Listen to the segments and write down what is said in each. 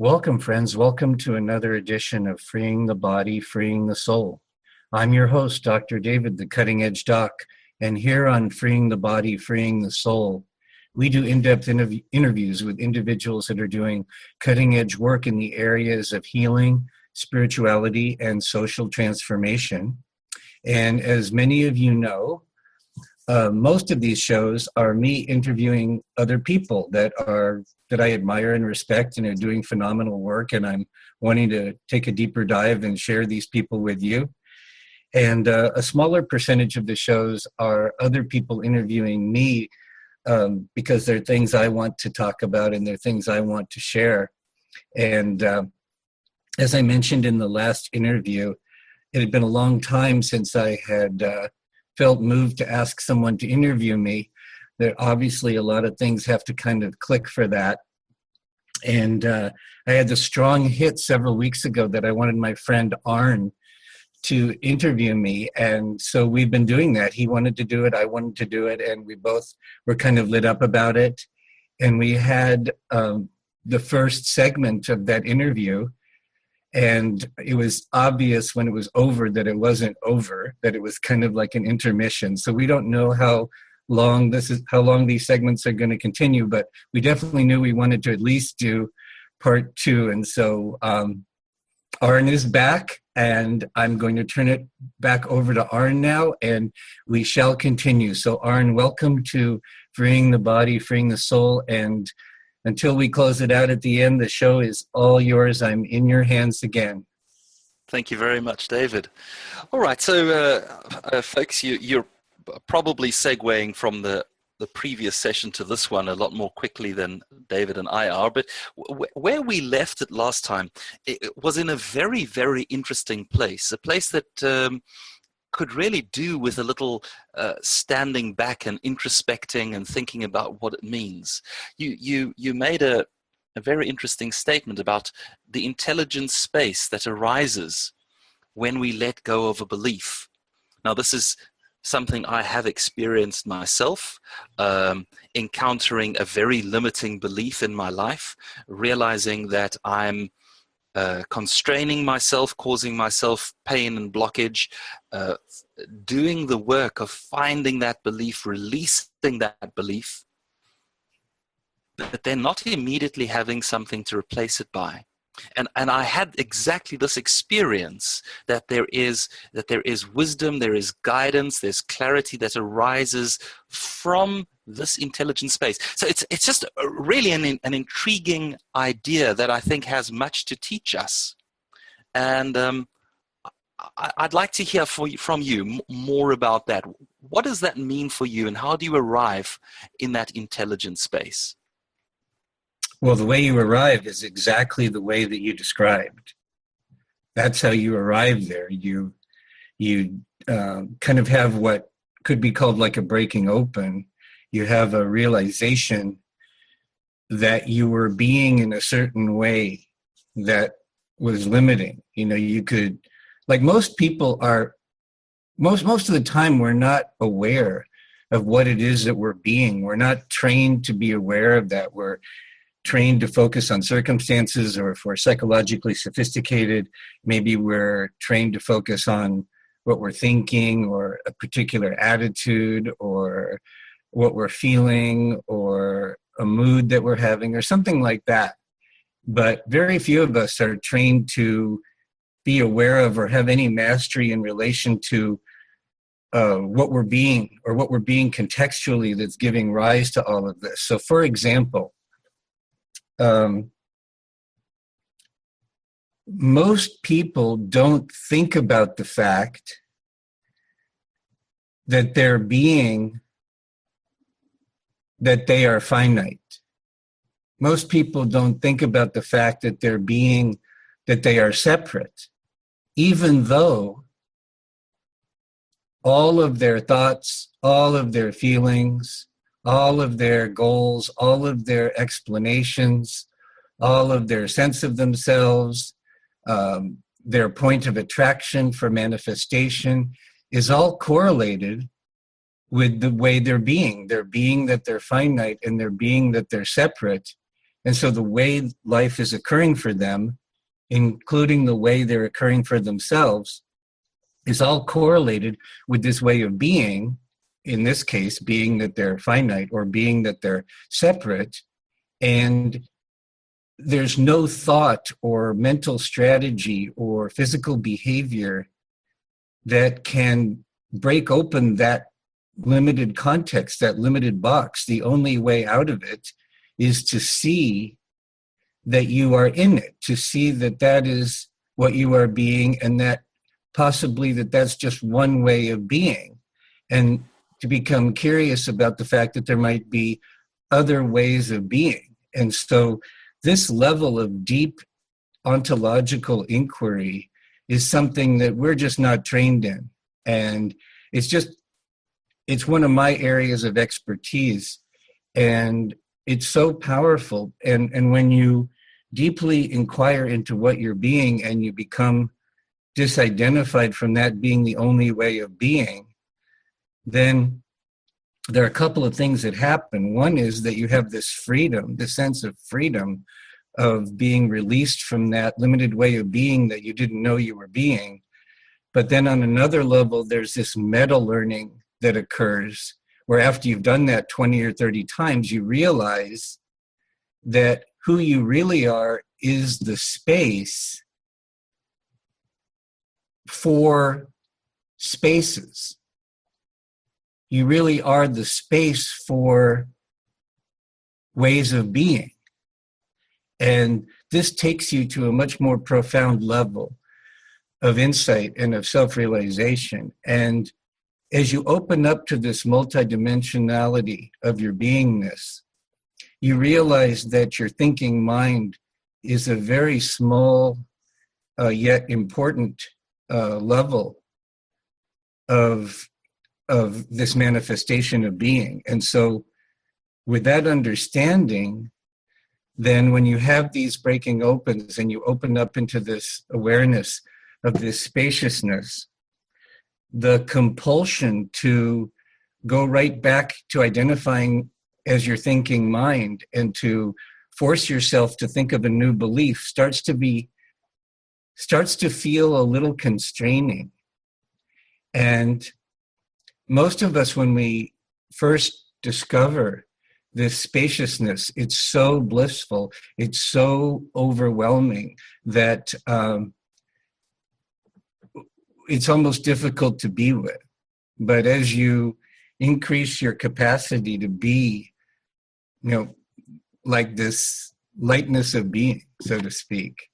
Welcome, friends. Welcome to another edition of Freeing the Body, Freeing the Soul. I'm your host, Dr. David, the Cutting Edge Doc, and here on Freeing the Body, Freeing the Soul, we do in-depth interviews with individuals that are doing cutting-edge work in the areas of healing, spirituality, and social transformation. And as many of you know, most of these shows are me interviewing other people that I admire and respect and are doing phenomenal work, and I'm wanting to take a deeper dive and share these people with you. And a smaller percentage of the shows are other people interviewing me because they're things I want to talk about and they're things I want to share. And as I mentioned in the last interview, it had been a long time since I had felt moved to ask someone to interview me. There obviously a lot of things have to kind of click for that. And I had the strong hit several weeks ago that I wanted my friend Arn to interview me. And so we've been doing that. He wanted to do it, I wanted to do it, and we both were kind of lit up about it. And we had the first segment of that interview. And it was obvious when it was over that it wasn't over, that it was kind of like an intermission. So we don't know how long these segments are going to continue, but we definitely knew we wanted to at least do part two. And so Arn is back, and I'm going to turn it back over to Arn now, and we shall continue. So Arn, welcome to Freeing the Body, Freeing the Soul, and until we close it out at the end, the show is all yours. I'm in your hands again. Thank you very much, David. All right, so folks, you're probably segueing from the previous session to this one a lot more quickly than David and I are, but where we left it last time, it was in a very, very interesting place, a place that could really do with a little standing back and introspecting and thinking about what it means. You made a very interesting statement about the intelligent space that arises when we let go of a belief. Now, this is something I have experienced myself, encountering a very limiting belief in my life, realizing that I'm constraining myself, causing myself pain and blockage, doing the work of finding that belief, releasing that belief, but then not immediately having something to replace it by. And I had exactly this experience that there is wisdom, there is guidance, there's clarity that arises from this intelligent space. So it's just really an intriguing idea that I think has much to teach us. And I'd like to hear from you more about that. What does that mean for you, and how do you arrive in that intelligent space? Well, the way you arrive is exactly the way that you described. That's how you arrive there. You kind of have what could be called like a breaking open. You have a realization that you were being in a certain way that was limiting. You know, you could, like most people are, most of the time we're not aware of what it is that we're being. We're not trained to be aware of that. We're trained to focus on circumstances, or if we're psychologically sophisticated, maybe we're trained to focus on what we're thinking or a particular attitude or what we're feeling or a mood that we're having or something like that. But very few of us are trained to be aware of or have any mastery in relation to what we're being or what we're being contextually that's giving rise to all of this. So for example, most people don't think about the fact that they're being, that they are finite. Most people don't think about the fact that they're being, that they are separate, even though all of their thoughts, all of their feelings, all of their goals, all of their explanations, all of their sense of themselves, their point of attraction for manifestation is all correlated with the way they're being. They're being that they're finite, and they're being that they're separate, And so the way life is occurring for them, including the way they're occurring for themselves, is all correlated with this way of being, in this case, being that they're finite or being that they're separate. And there's no thought or mental strategy or physical behavior that can break open that limited context, that limited box. The only way out of it is to see that you are in it, to see that that is what you are being, and that possibly that's just one way of being, and to become curious about the fact that there might be other ways of being. And so this level of deep ontological inquiry is something that we're just not trained in. And it's one of my areas of expertise. And it's so powerful. And when you deeply inquire into what you're being and you become disidentified from that being the only way of being, then there are a couple of things that happen. One is that you have this freedom, this sense of freedom of being released from that limited way of being that you didn't know you were being. But then on another level, there's this meta learning that occurs where after you've done that 20 or 30 times, you realize that who you really are is the space for spaces. You really are the space for ways of being. And this takes you to a much more profound level of insight and of self-realization. And as you open up to this multidimensionality of your beingness, you realize that your thinking mind is a very small yet important level of this manifestation of being. And so with that understanding, then when you have these breaking opens and you open up into this awareness of this spaciousness, the compulsion to go right back to identifying as your thinking mind and to force yourself to think of a new belief starts to feel a little constraining. And most of us, when we first discover this spaciousness, it's so blissful, it's so overwhelming that it's almost difficult to be with. But as you increase your capacity to be, like this lightness of being, so to speak,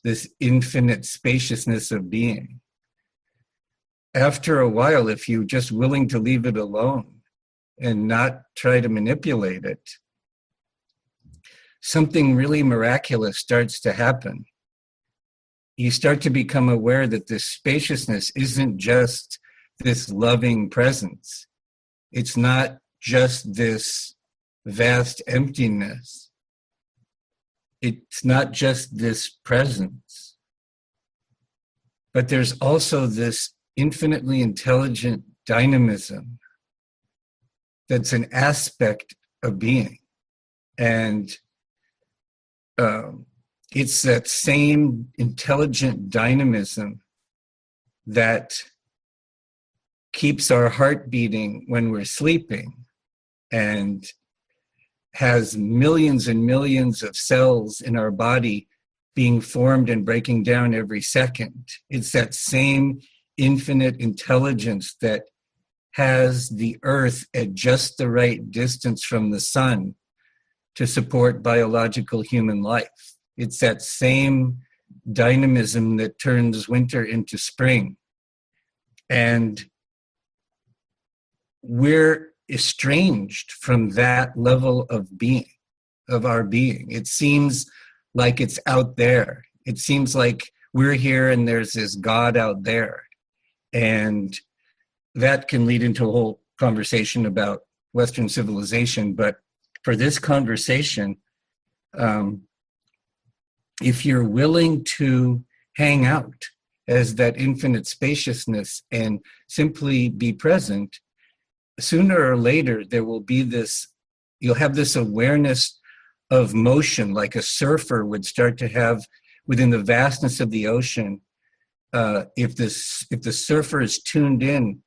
this infinite spaciousness of being, after a while, if you're just willing to leave it alone and not try to manipulate it, something really miraculous starts to happen. You start to become aware that this spaciousness isn't just this loving presence. It's not just this vast emptiness. It's not just this presence. But there's also this infinitely intelligent dynamism that's an aspect of being. And it's that same intelligent dynamism that keeps our heart beating when we're sleeping and has millions and millions of cells in our body being formed and breaking down every second. It's that same infinite intelligence that has the earth at just the right distance from the sun to support biological human life. It's that same dynamism that turns winter into spring. And we're estranged from that level of being, of our being. It seems like it's out there. It seems like we're here and there's this God out there. And that can lead into a whole conversation about Western civilization. But for this conversation, if you're willing to hang out as that infinite spaciousness and simply be present, sooner or later there will be this, you'll have this awareness of motion, like a surfer would start to have within the vastness of the ocean. If the surfer is tuned in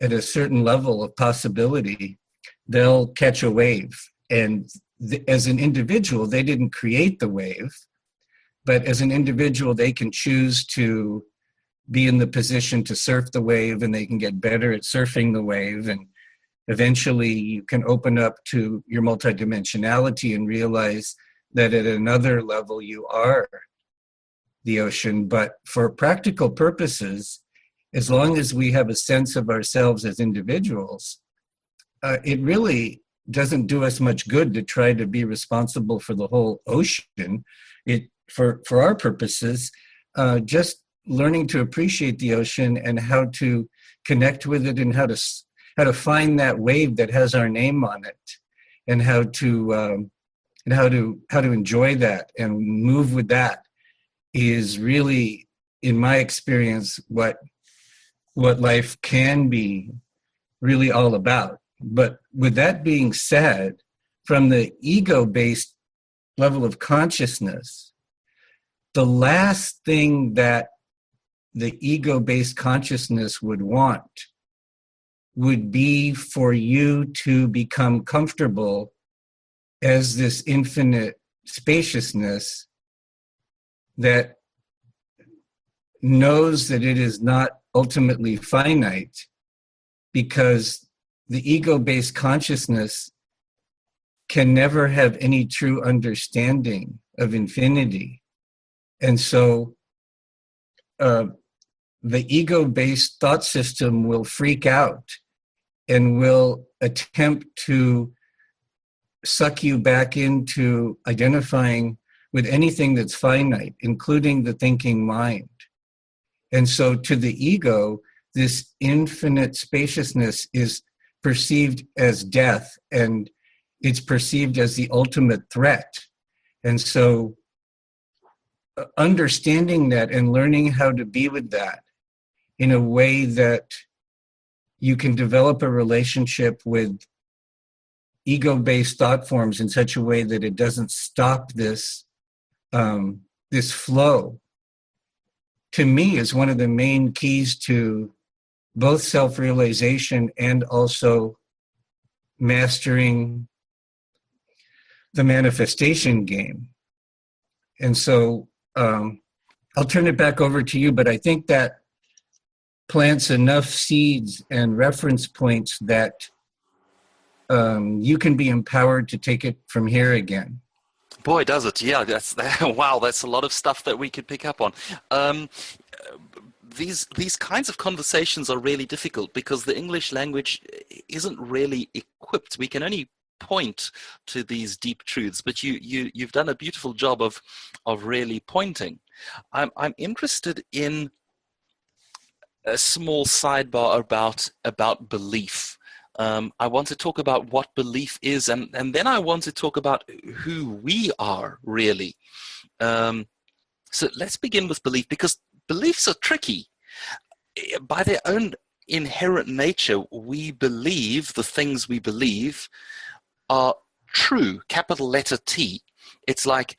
at a certain level of possibility, they'll catch a wave. And as an individual, they didn't create the wave, but as an individual, they can choose to be in the position to surf the wave, and they can get better at surfing the wave. And eventually you can open up to your multidimensionality and realize that at another level you are the ocean. But for practical purposes, as long as we have a sense of ourselves as individuals, it really doesn't do us much good to try to be responsible for the whole ocean. For our purposes, just learning to appreciate the ocean and how to connect with it, and how to find that wave that has our name on it, and how to enjoy that and move with that, is really, in my experience, what life can be really all about. But with that being said, from the ego-based level of consciousness, the last thing that the ego-based consciousness would want would be for you to become comfortable as this infinite spaciousness that knows that it is not ultimately finite, because the ego-based consciousness can never have any true understanding of infinity. And so the ego-based thought system will freak out and will attempt to suck you back into identifying with anything that's finite, including the thinking mind. And so to the ego, this infinite spaciousness is perceived as death, and it's perceived as the ultimate threat. And so understanding that and learning how to be with that in a way that you can develop a relationship with ego-based thought forms in such a way that it doesn't stop this flow, to me, is one of the main keys to both self-realization and also mastering the manifestation game. And so I'll turn it back over to you, but I think that plants enough seeds and reference points that you can be empowered to take it from here again. Boy, does it. Yeah, wow, that's a lot of stuff that we could pick up on. These kinds of conversations are really difficult because the English language isn't really equipped. We can only point to these deep truths, but you've done a beautiful job of really pointing. I'm interested in a small sidebar about belief. I want to talk about what belief is, and then I want to talk about who we are really. So let's begin with belief, because beliefs are tricky. By their own inherent nature, we believe the things we believe are true, capital letter T. It's like,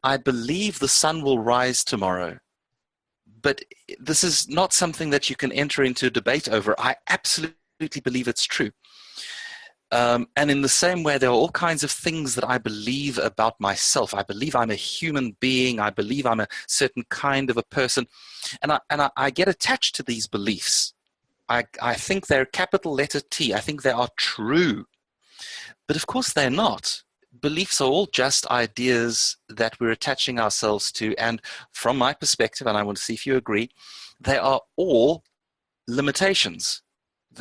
I believe the sun will rise tomorrow. But this is not something that you can enter into a debate over. I absolutely believe it's true. And in the same way, there are all kinds of things that I believe about myself. I believe I'm a human being. I believe I'm a certain kind of a person. And I get attached to these beliefs. I think they're capital letter T. I think they are true. But of course they're not. Beliefs are all just ideas that we're attaching ourselves to. And from my perspective, and I want to see if you agree, they are all limitations.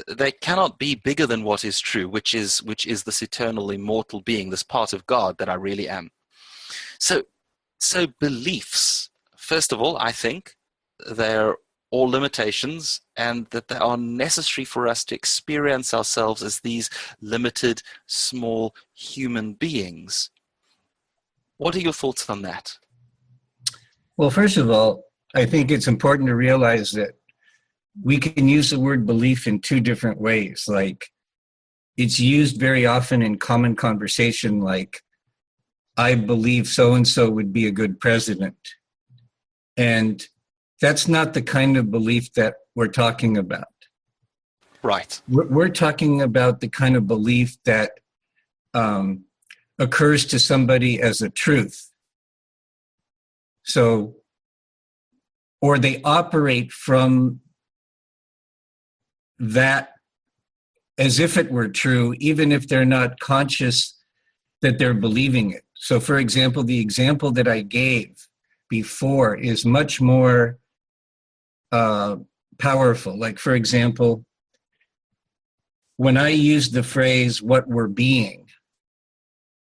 They cannot be bigger than what is true, which is this eternal, immortal being, this part of God that I really am. So beliefs, first of all, I think they're all limitations, and that they are necessary for us to experience ourselves as these limited, small human beings. What are your thoughts on that? Well, first of all, I think it's important to realize that we can use the word belief in two different ways. Like, it's used very often in common conversation, like, I believe so-and-so would be a good president. And that's not the kind of belief that we're talking about. Right. We're talking about the kind of belief that occurs to somebody as a truth. So, or they operate from that as if it were true, even if they're not conscious that they're believing it. So, for example, the example that I gave before is much more powerful. Like, for example, when I use the phrase what we're being,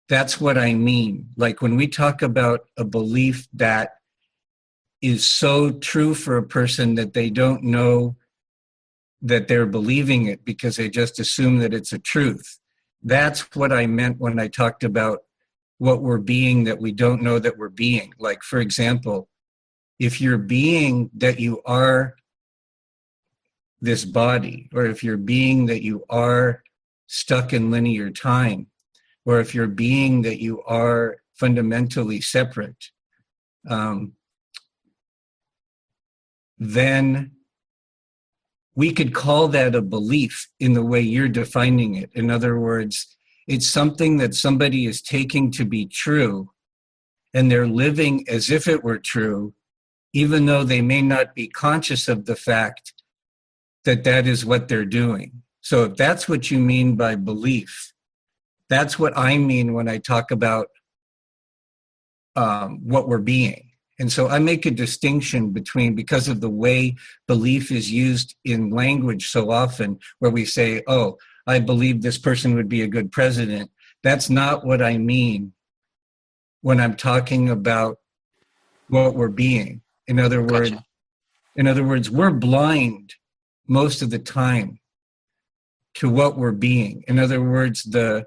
that's what I mean. Like when we talk about a belief that is so true for a person that they don't know that they're believing it because they just assume that it's a truth. That's what I meant when I talked about what we're being that we don't know that we're being. Like, for example, if you're being that you are this body, or if you're being that you are stuck in linear time, or if you're being that you are fundamentally separate, then we could call that a belief in the way you're defining it. In other words, it's something that somebody is taking to be true, and they're living as if it were true, even though they may not be conscious of the fact that that is what they're doing. So if that's what you mean by belief, that's what I mean when I talk about what we're being. And so I make a distinction between, because of the way belief is used in language so often, where we say, oh, I believe this person would be a good president. That's not what I mean when I'm talking about what we're being. In other Gotcha. words, we're blind most of the time to what we're being. In other words, the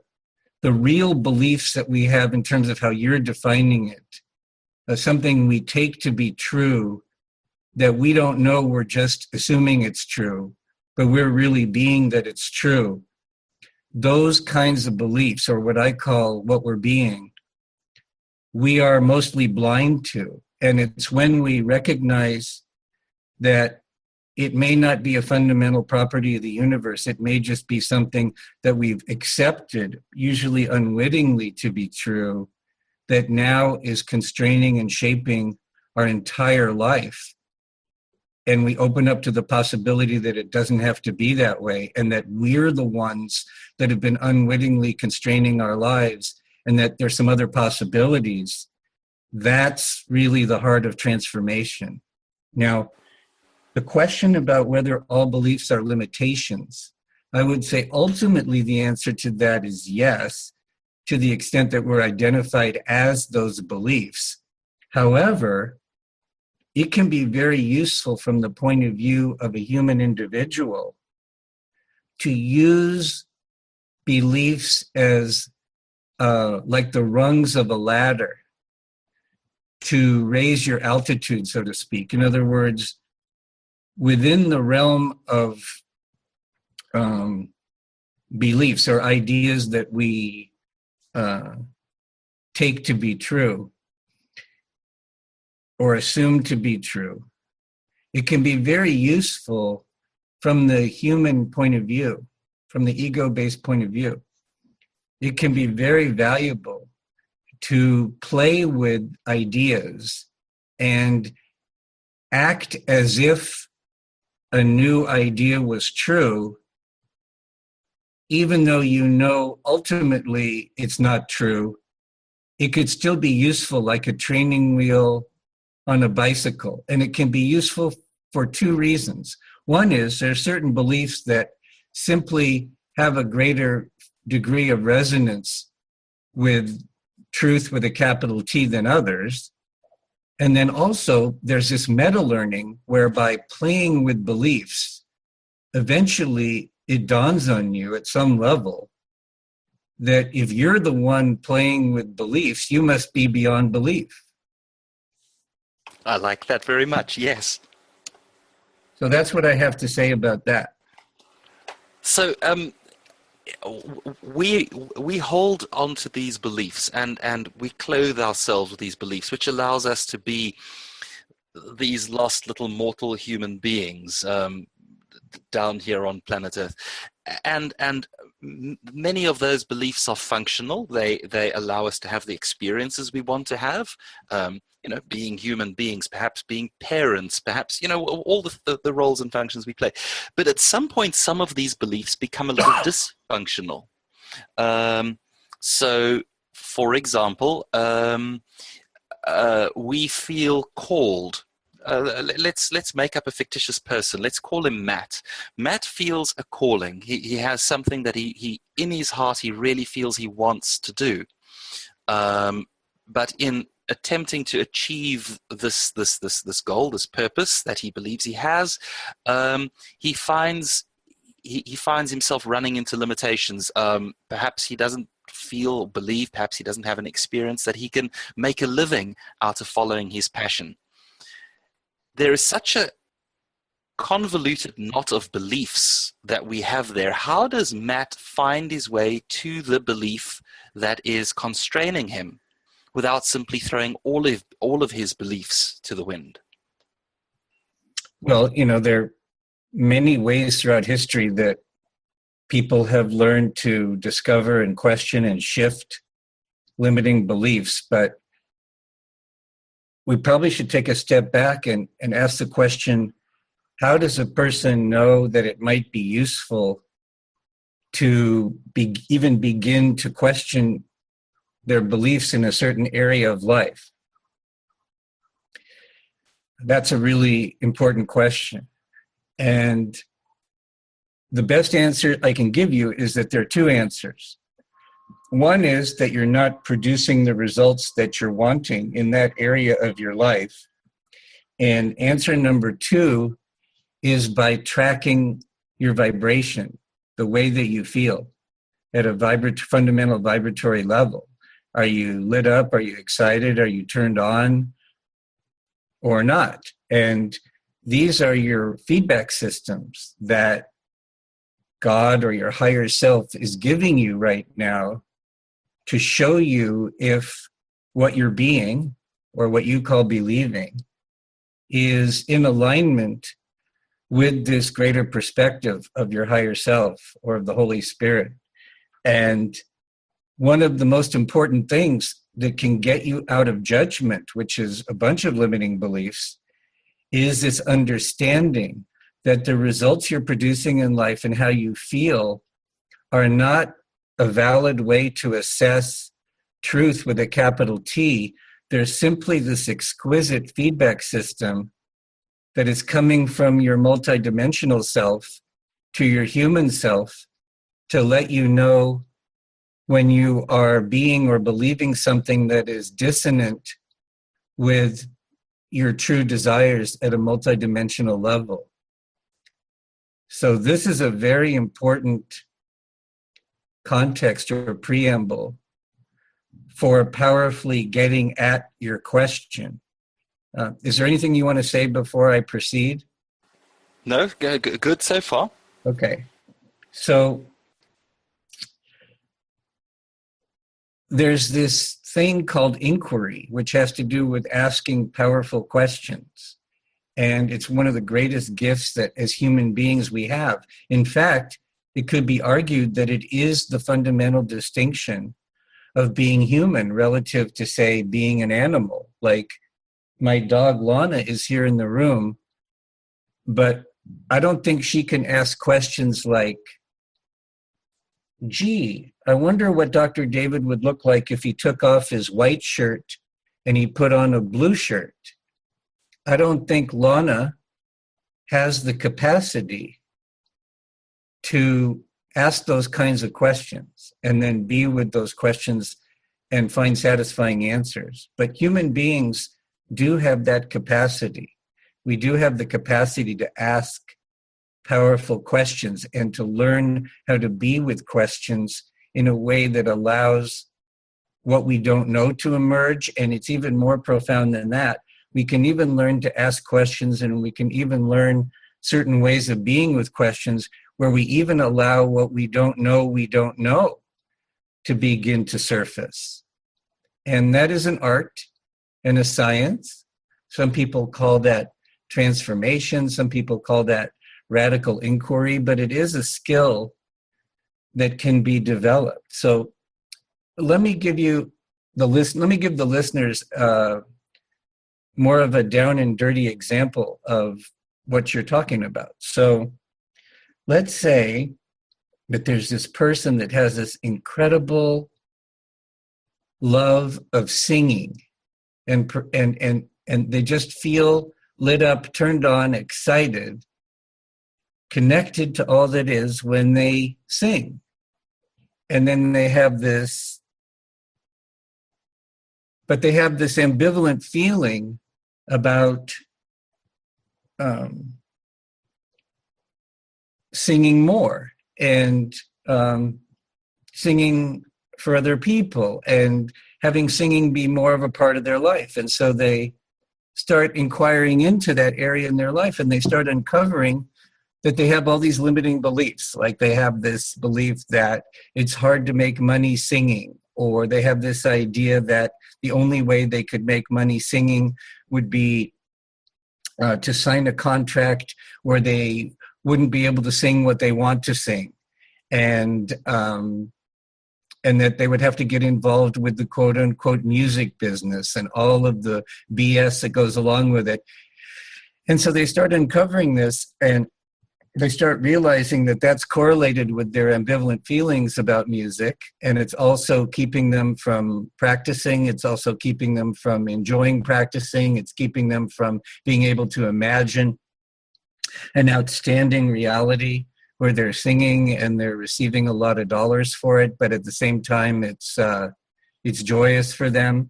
real beliefs that we have in terms of how you're defining it, something we take to be true that we don't know, we're just assuming it's true, but we're really being that it's true. Those kinds of beliefs, or what I call what we're being, we are mostly blind to. And it's when we recognize that it may not be a fundamental property of the universe. It may just be something that we've accepted, usually unwittingly, to be true, that now is constraining and shaping our entire life. And we open up to the possibility that it doesn't have to be that way, and that we're the ones that have been unwittingly constraining our lives, and that there's some other possibilities. That's really the heart of transformation. Now, the question about whether all beliefs are limitations, I would say ultimately the answer to that is yes, to the extent that we're identified as those beliefs. However, it can be very useful from the point of view of a human individual to use beliefs as like the rungs of a ladder to raise your altitude, so to speak. In other words, within the realm of beliefs or ideas that we take to be true or assume to be true, it can be very useful from the human point of view, from the ego-based point of view. It can be very valuable to play with ideas and act as if a new idea was true, even though you know ultimately it's not true. It could still be useful, like a training wheel on a bicycle. And it can be useful for two reasons. One is there are certain beliefs that simply have a greater degree of resonance with truth with a capital T than others. And then also there's this meta learning whereby playing with beliefs, eventually it dawns on you at some level that if you're the one playing with beliefs, you must be beyond belief. I like that very much, yes. So that's what I have to say about that. So we hold on to these beliefs, and we clothe ourselves with these beliefs, which allows us to be these lost little mortal human beings down here on planet Earth. And many of those beliefs are functional. They allow us to have the experiences we want to have, being human beings, perhaps being parents, perhaps, all the roles and functions we play. But at some point, some of these beliefs become a little dysfunctional. So, for example, we feel called. Let's make up a fictitious person. Let's call him Matt. Matt feels a calling. He has something that he in his heart he really feels he wants to do. But in attempting to achieve this goal, this purpose that he believes he has, he finds himself running into limitations. Perhaps he doesn't feel or believe, perhaps he doesn't have an experience that he can make a living out of following his passion. There is such a convoluted knot of beliefs that we have there. How does Matt find his way to the belief that is constraining him without simply throwing all of his beliefs to the wind? Well, there are many ways throughout history that people have learned to discover and question and shift limiting beliefs, but we probably should take a step back and ask the question, how does a person know that it might be useful to even begin to question their beliefs in a certain area of life? That's a really important question. And the best answer I can give you is that there are two answers. One is that you're not producing the results that you're wanting in that area of your life. And answer number two is by tracking your vibration, the way that you feel at a fundamental vibratory level. Are you lit up? Are you excited? Are you turned on or not? And these are your feedback systems that God or your higher self is giving you right now to show you if what you're being, or what you call believing, is in alignment with this greater perspective of your higher self or of the Holy Spirit. And one of the most important things that can get you out of judgment, which is a bunch of limiting beliefs, is this understanding that the results you're producing in life and how you feel are not a valid way to assess truth with a capital T. There's simply this exquisite feedback system that is coming from your multidimensional self to your human self to let you know when you are being or believing something that is dissonant with your true desires at a multidimensional level. So this is a very important context or preamble for powerfully getting at your question. Is there anything you want to say before I proceed? No, good so far. Okay. So there's this thing called inquiry, which has to do with asking powerful questions. And it's one of the greatest gifts that as human beings we have. In fact, it could be argued that it is the fundamental distinction of being human relative to, say, being an animal. Like my dog Lana is here in the room, but I don't think she can ask questions like, gee, I wonder what Dr. David would look like if he took off his white shirt and he put on a blue shirt. I don't think Lana has the capacity to ask those kinds of questions and then be with those questions and find satisfying answers. But human beings do have that capacity. We do have the capacity to ask powerful questions and to learn how to be with questions in a way that allows what we don't know to emerge. And it's even more profound than that. We can even learn to ask questions, and we can even learn certain ways of being with questions where we even allow what we don't know to begin to surface. And that is an art and a science. Some people call that transformation. Some people call that radical inquiry, but it is a skill that can be developed. So let me give you let me give the listeners more of a down and dirty example of what you're talking about. So let's say that there's this person that has this incredible love of singing, and they just feel lit up, turned on, excited, connected to all that is when they sing. And then they have this ambivalent feeling about singing more and singing for other people and having singing be more of a part of their life. And so they start inquiring into that area in their life, and they start uncovering that they have all these limiting beliefs. Like they have this belief that it's hard to make money singing, or they have this idea that the only way they could make money singing would be to sign a contract where they wouldn't be able to sing what they want to sing, and that they would have to get involved with the quote unquote music business and all of the BS that goes along with it. And so they start uncovering this, and they start realizing that that's correlated with their ambivalent feelings about music, and it's also keeping them from practicing. It's also keeping them from enjoying practicing. It's keeping them from being able to imagine an outstanding reality where they're singing and they're receiving a lot of dollars for it, but at the same time, it's joyous for them.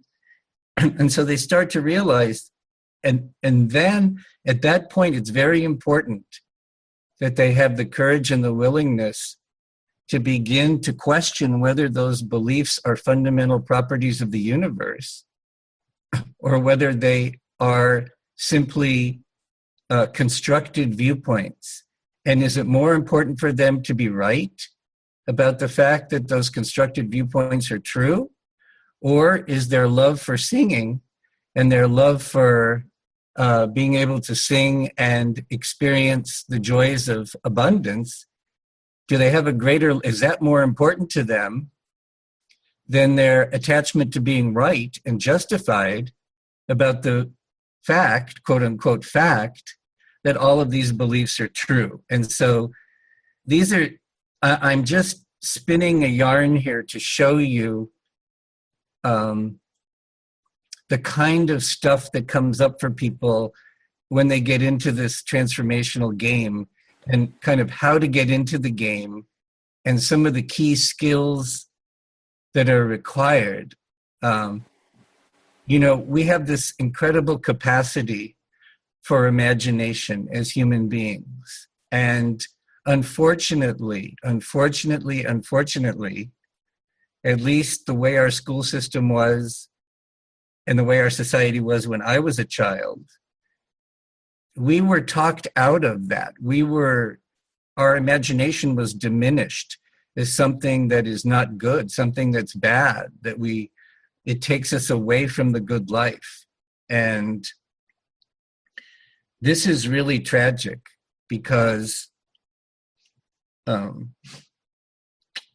And so they start to realize, and then at that point, it's very important that they have the courage and the willingness to begin to question whether those beliefs are fundamental properties of the universe, or whether they are simply constructed viewpoints. And is it more important for them to be right about the fact that those constructed viewpoints are true? Or is their love for singing and their love for being able to sing and experience the joys of abundance, is that more important to them than their attachment to being right and justified about the fact, quote unquote fact, that all of these beliefs are true? And so I'm just spinning a yarn here to show you the kind of stuff that comes up for people when they get into this transformational game, and kind of how to get into the game, and some of the key skills that are required. We have this incredible capacity for imagination as human beings. And unfortunately, at least the way our school system was and the way our society was when I was a child, we were talked out of that. Our imagination was diminished as something that is not good, something that's bad, it takes us away from the good life. And this is really tragic, because our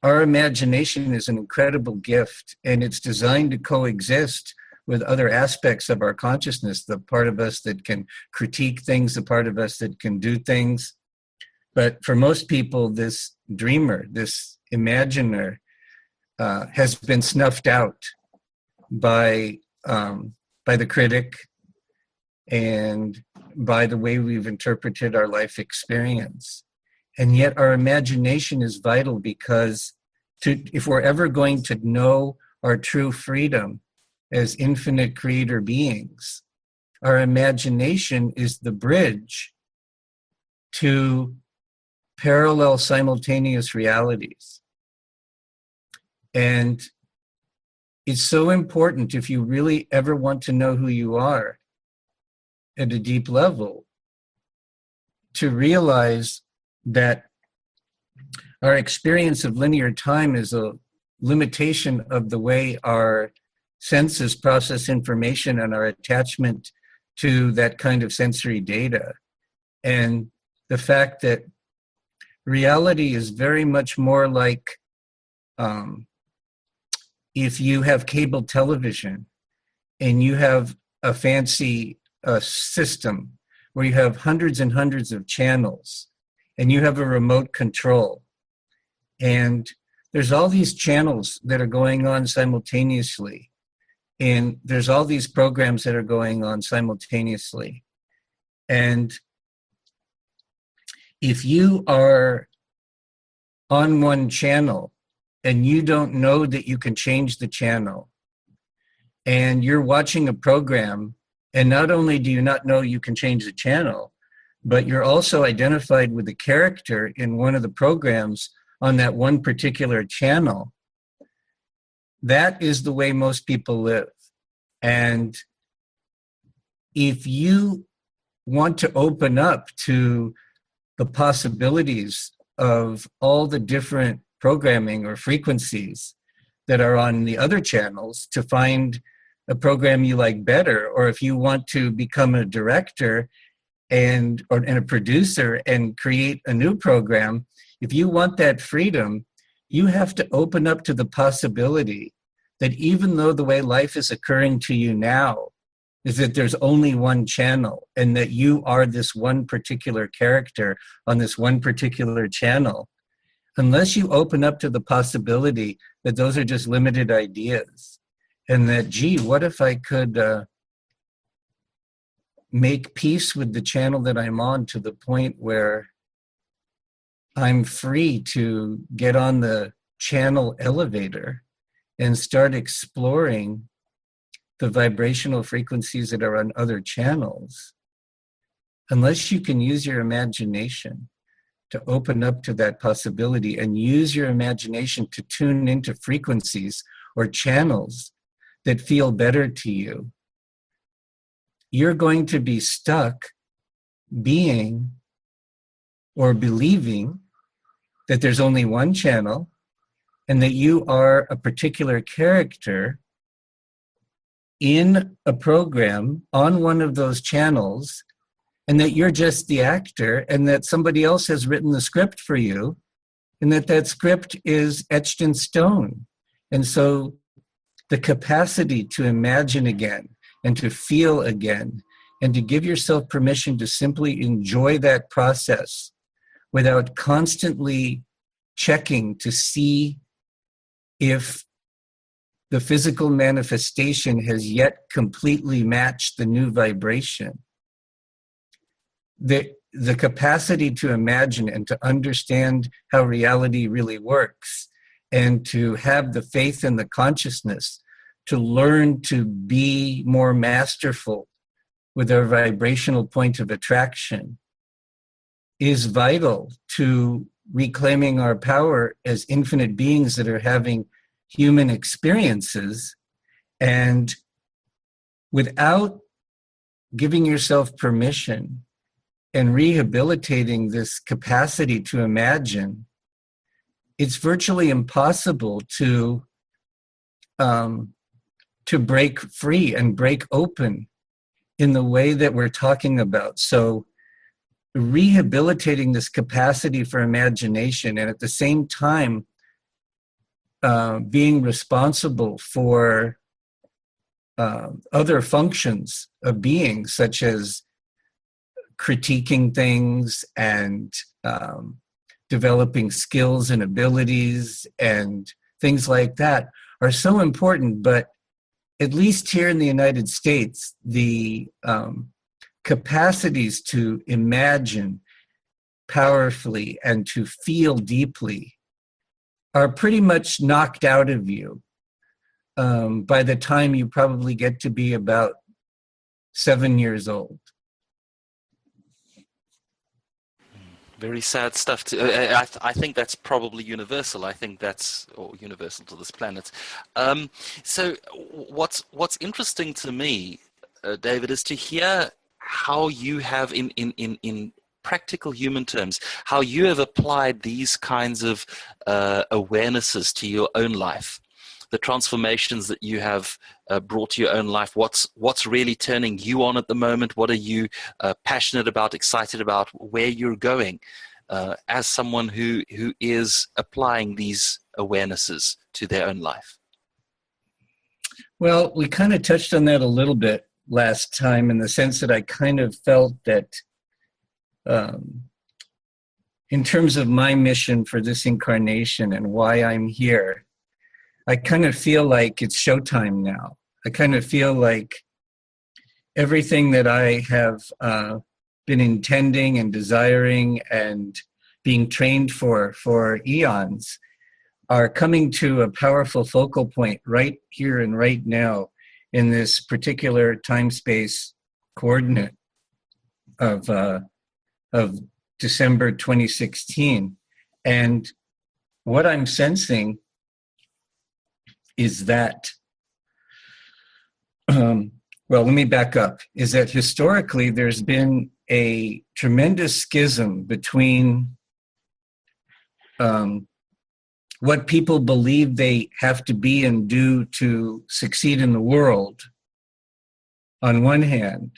imagination is an incredible gift, and it's designed to coexist with other aspects of our consciousness, the part of us that can critique things, the part of us that can do things. But for most people, this dreamer, this imaginer, has been snuffed out by the critic and by the way we've interpreted our life experience. And yet our imagination is vital, because if we're ever going to know our true freedom as infinite creator beings, our imagination is the bridge to parallel simultaneous realities. And it's so important, if you really ever want to know who you are at a deep level, to realize that Our experience of linear time is a limitation of the way our senses process information and our attachment to that kind of sensory data. And the fact that reality is very much more like if you have cable television and you have a fancy system where you have hundreds and hundreds of channels and you have a remote control, and there's all these channels that are going on simultaneously, and there's all these programs that are going on simultaneously. And if you are on one channel and you don't know that you can change the channel, and you're watching a program, and not only do you not know you can change the channel, but you're also identified with the character in one of the programs on that one particular channel, that is the way most people live. And if you want to open up to the possibilities of all the different programming or frequencies that are on the other channels to find a program you like better, or if you want to become a director and a producer and create a new program, if you want that freedom, you have to open up to the possibility that even though the way life is occurring to you now is that there's only one channel and that you are this one particular character on this one particular channel, unless you open up to the possibility that those are just limited ideas and that, gee, what if I could make peace with the channel that I'm on to the point where I'm free to get on the channel elevator and start exploring the vibrational frequencies that are on other channels. Unless you can use your imagination to open up to that possibility and use your imagination to tune into frequencies or channels that feel better to you, you're going to be stuck being or believing that there's only one channel and that you are a particular character in a program on one of those channels, and that you're just the actor and that somebody else has written the script for you and that script is etched in stone. And so the capacity to imagine again and to feel again and to give yourself permission to simply enjoy that process without constantly checking to see if the physical manifestation has yet completely matched the new vibration. The capacity to imagine and to understand how reality really works, and to have the faith and the consciousness to learn to be more masterful with our vibrational point of attraction, is vital to reclaiming our power as infinite beings that are having human experiences. And without giving yourself permission and rehabilitating this capacity to imagine, it's virtually impossible to break free and break open in the way that we're talking about. So rehabilitating this capacity for imagination, and at the same time being responsible for other functions of being, such as critiquing things and developing skills and abilities and things like that, are so important. But at least here in the United States, the capacities to imagine powerfully and to feel deeply are pretty much knocked out of you by the time you probably get to be about 7 years old. Very sad stuff. I think that's probably universal. I think that's universal to this planet. So what's interesting to me, David, is to hear how you have in practical human terms, how you have applied these kinds of awarenesses to your own life, the transformations that you have brought to your own life, what's really turning you on at the moment, what are you passionate about, excited about, where you're going, as someone who is applying these awarenesses to their own life. Well, we kind of touched on that a little bit last time, in the sense that I kind of felt that in terms of my mission for this incarnation and why I'm here, I kind of feel like it's showtime now. I kind of feel like everything that I have been intending and desiring and being trained for eons are coming to a powerful focal point right here and right now in this particular time-space coordinate of December 2016. And what I'm sensing is that, well, let me back up, is that historically there's been a tremendous schism between what people believe they have to be and do to succeed in the world on one hand,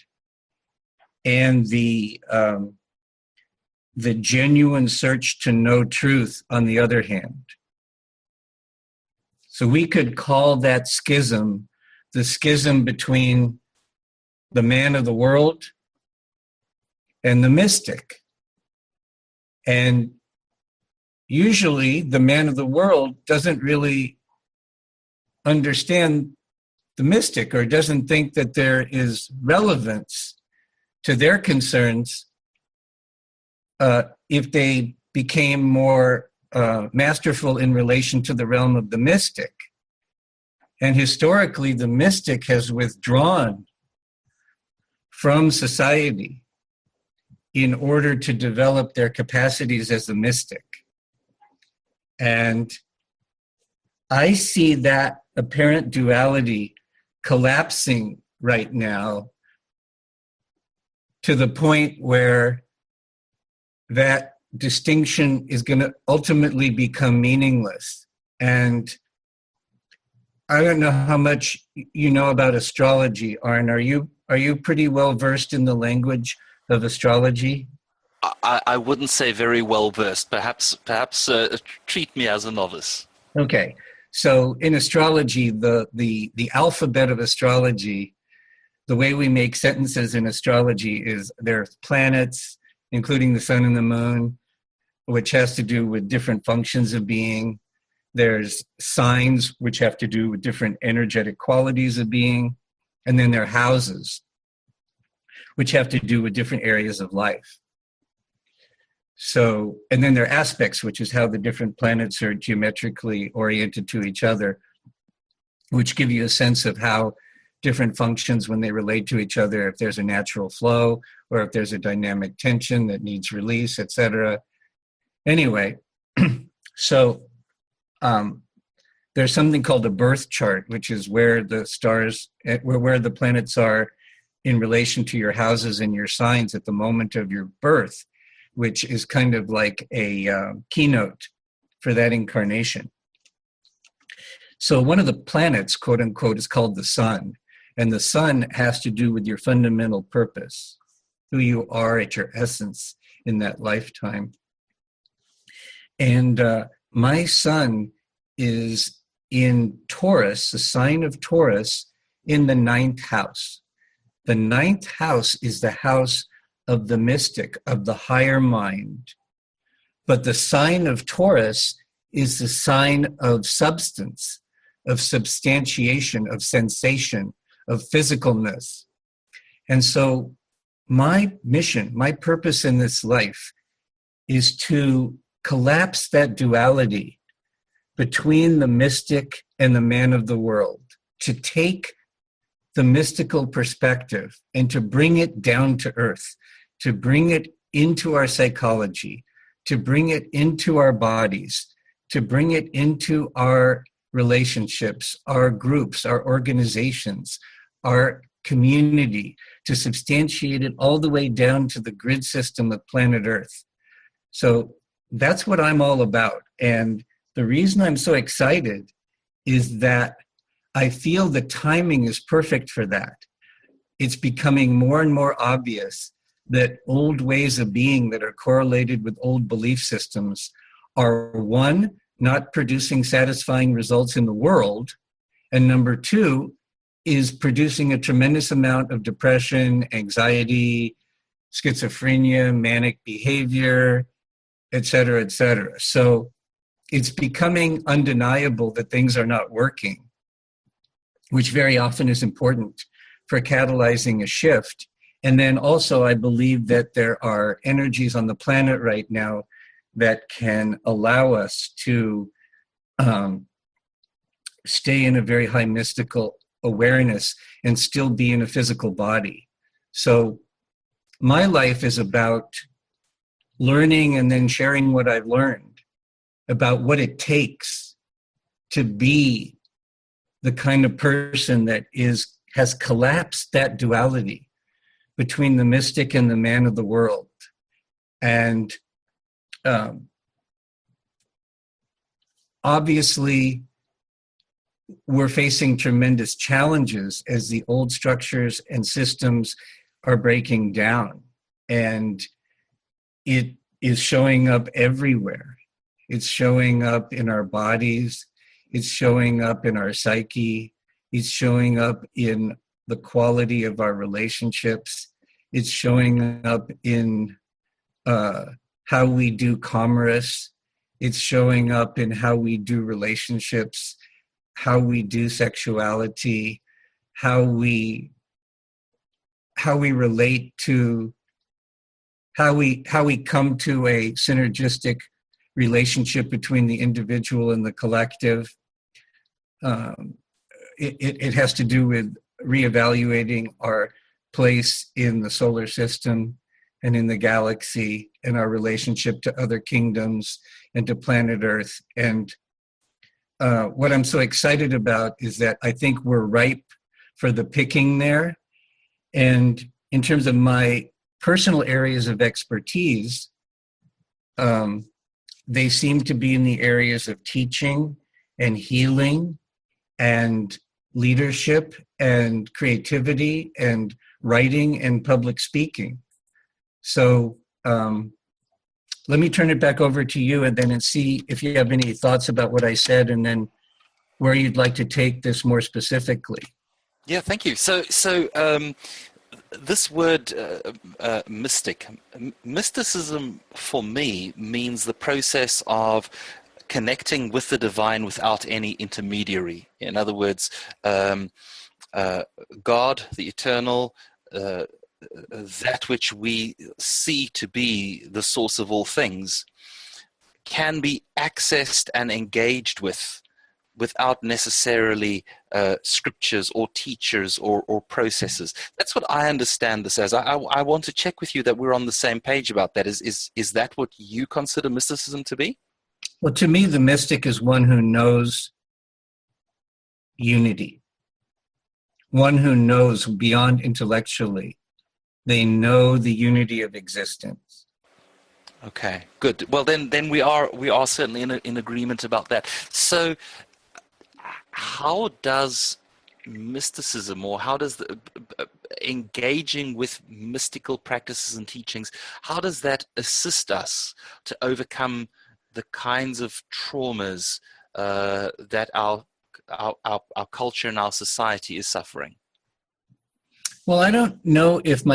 and the genuine search to know truth on the other hand. So we could call that schism the schism between the man of the world and the mystic. And usually the man of the world doesn't really understand the mystic, or doesn't think that there is relevance to their concerns if they became more masterful in relation to the realm of the mystic. And historically, the mystic has withdrawn from society in order to develop their capacities as a mystic. And I see that apparent duality collapsing right now to the point where that distinction is going to ultimately become meaningless. And I don't know how much you know about astrology, Arn. Are you pretty well versed in the language of astrology? I wouldn't say very well versed. Perhaps treat me as a novice. Okay. So in astrology, the alphabet of astrology, the way we make sentences in astrology is there's planets, including the sun and the moon, which has to do with different functions of being. There's signs, which have to do with different energetic qualities of being. And then there are houses, which have to do with different areas of life. So, and then there are aspects, which is how the different planets are geometrically oriented to each other, which give you a sense of how different functions, when they relate to each other, if there's a natural flow or if there's a dynamic tension that needs release, etc. Anyway, so there's something called a birth chart, which is where the stars, where the planets are in relation to your houses and your signs at the moment of your birth, which is kind of like a keynote for that incarnation. So one of the planets, quote unquote, is called the sun. And the sun has to do with your fundamental purpose, who you are at your essence in that lifetime. And my sun is in Taurus, the sign of Taurus, in the 9th house. The 9th house is the house of the mystic, of the higher mind. But the sign of Taurus is the sign of substance, of substantiation, of sensation, of physicalness. And so my mission, my purpose in this life is to collapse that duality between the mystic and the man of the world, to take the mystical perspective and to bring it down to earth, to bring it into our psychology, to bring it into our bodies, to bring it into our relationships, our groups, our organizations, our community, to substantiate it all the way down to the grid system of planet Earth. So that's what I'm all about. And the reason I'm so excited is that I feel the timing is perfect for that. It's becoming more and more obvious that old ways of being that are correlated with old belief systems are, one, not producing satisfying results in the world, and number two, is producing a tremendous amount of depression, anxiety, schizophrenia, manic behavior, et cetera, et cetera. So it's becoming undeniable that things are not working, which very often is important for catalyzing a shift. And then also, I believe that there are energies on the planet right now that can allow us to stay in a very high mystical awareness and still be in a physical body. So my life is about learning and then sharing what I've learned about what it takes to be the kind of person that has collapsed that duality between the mystic and the man of the world. And obviously, we're facing tremendous challenges as the old structures and systems are breaking down. And it is showing up everywhere. It's showing up in our bodies. It's showing up in our psyche. It's showing up in the quality of our relationships. It's showing up in how we do commerce. It's showing up in how we do relationships, how we do sexuality, how we relate to, how we come to a synergistic relationship between the individual and the collective. It has to do with reevaluating our place in the solar system and in the galaxy and our relationship to other kingdoms and to planet Earth. And what I'm so excited about is that I think we're ripe for the picking there. And in terms of my personal areas of expertise, they seem to be in the areas of teaching and healing and leadership and creativity and writing and public speaking. So let me turn it back over to you and see if you have any thoughts about what I said and then where you'd like to take this more specifically. Yeah, thank you. So this word mystic, mysticism for me means the process of connecting with the divine without any intermediary. In other words, God, the eternal, that which we see to be the source of all things, can be accessed and engaged with without necessarily scriptures or teachers or processes. That's what I understand this as. I want to check with you that we're on the same page about that. Is that what you consider mysticism to be? Well, to me, the mystic is one who knows unity, one who knows beyond intellectually. They know the unity of existence. Okay, good. Well, then we are certainly in agreement about that. So, how does mysticism, or how does engaging with mystical practices and teachings, how does that assist us to overcome the kinds of traumas that our culture and our society is suffering? Well, I don't know if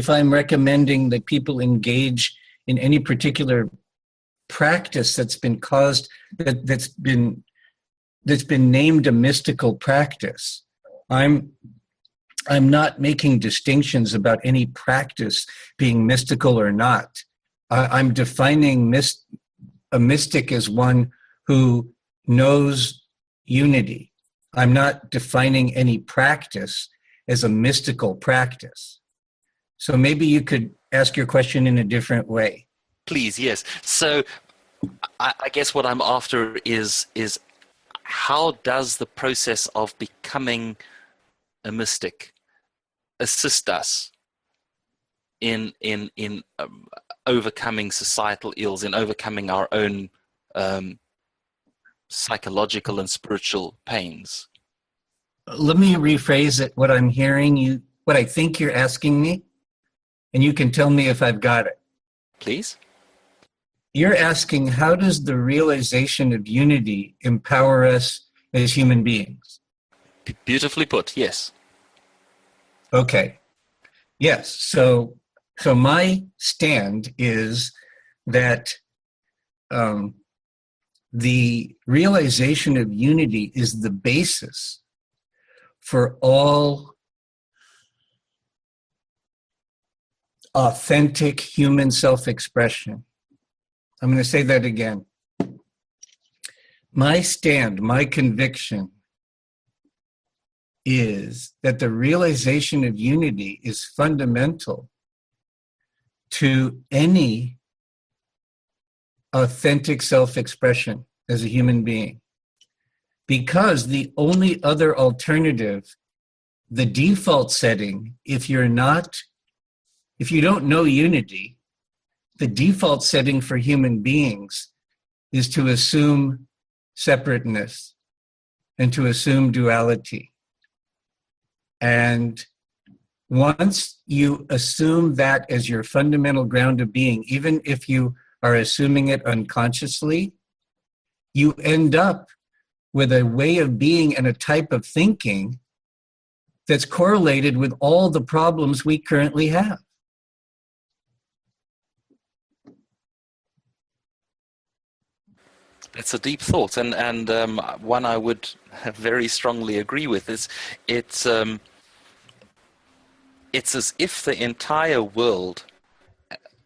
I'm recommending that people engage in any particular practice that's been named a mystical practice. I'm not making distinctions about any practice being mystical or not. I'm defining a mystic as one who knows unity. I'm not defining any practice as a mystical practice. So maybe you could ask your question in a different way. Please, yes. So I guess what I'm after is how does the process of becoming a mystic assist us in overcoming societal ills, in overcoming our own psychological and spiritual pains. Let me rephrase it. What I'm hearing you, what I think you're asking me, and you can tell me if I've got it. Please. You're asking, how does the realization of unity empower us as human beings? Beautifully put. Yes. Okay. Yes. So my stand is that the realization of unity is the basis for all authentic human self-expression. I'm going to say that again. My stand, my conviction is that the realization of unity is fundamental to any authentic self-expression as a human being. Because the only other alternative, the default setting, if you don't know unity, the default setting for human beings is to assume separateness and to assume duality. And once you assume that as your fundamental ground of being, even if you are assuming it unconsciously, you end up with a way of being and a type of thinking that's correlated with all the problems we currently have. It's a deep thought, and one I would very strongly agree with. It's as if the entire world,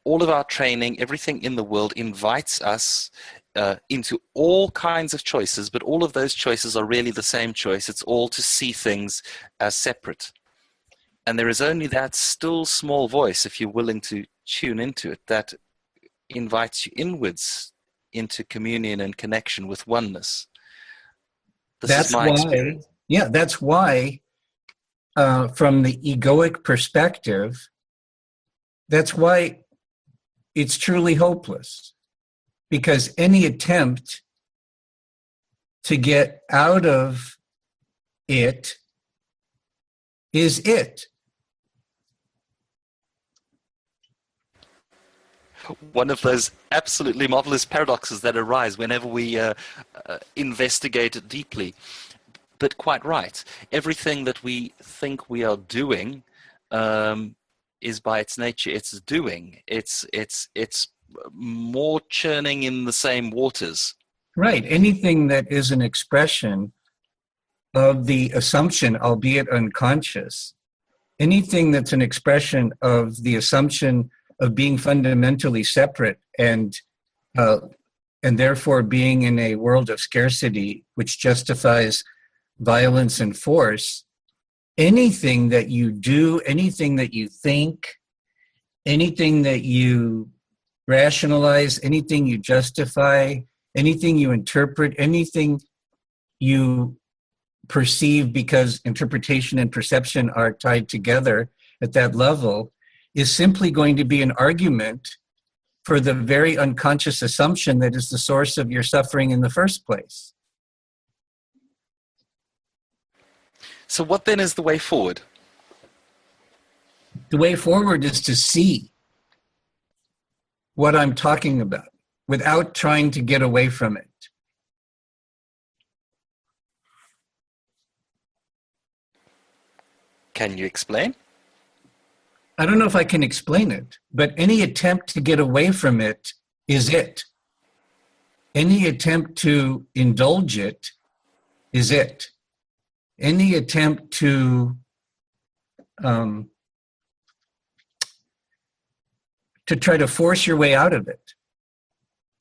all of our training, everything in the world invites us into all kinds of choices, but all of those choices are really the same choice. It's all to see things as separate. And there is only that still small voice, if you're willing to tune into it, that invites you inwards into communion and connection with oneness. This is my experience. Yeah, that's why, from the egoic perspective, that's why it's truly hopeless. Because any attempt to get out of it is it. One of those absolutely marvelous paradoxes that arise whenever we investigate it deeply. But quite right. Everything that we think we are doing is by its nature, it's doing. It's more churning in the same waters. Right. Anything that is an expression of the assumption, albeit unconscious, anything that's an expression of the assumption of being fundamentally separate and therefore being in a world of scarcity, which justifies violence and force, anything that you do, anything that you think, anything that you rationalize, anything you justify, anything you interpret, anything you perceive, because interpretation and perception are tied together at that level, is simply going to be an argument for the very unconscious assumption that is the source of your suffering in the first place. So what then is the way forward? The way forward is to see what I'm talking about without trying to get away from it. Can you explain? I don't know if I can explain it, but any attempt to get away from it is it. Any attempt to indulge it is it. Any attempt to try to force your way out of it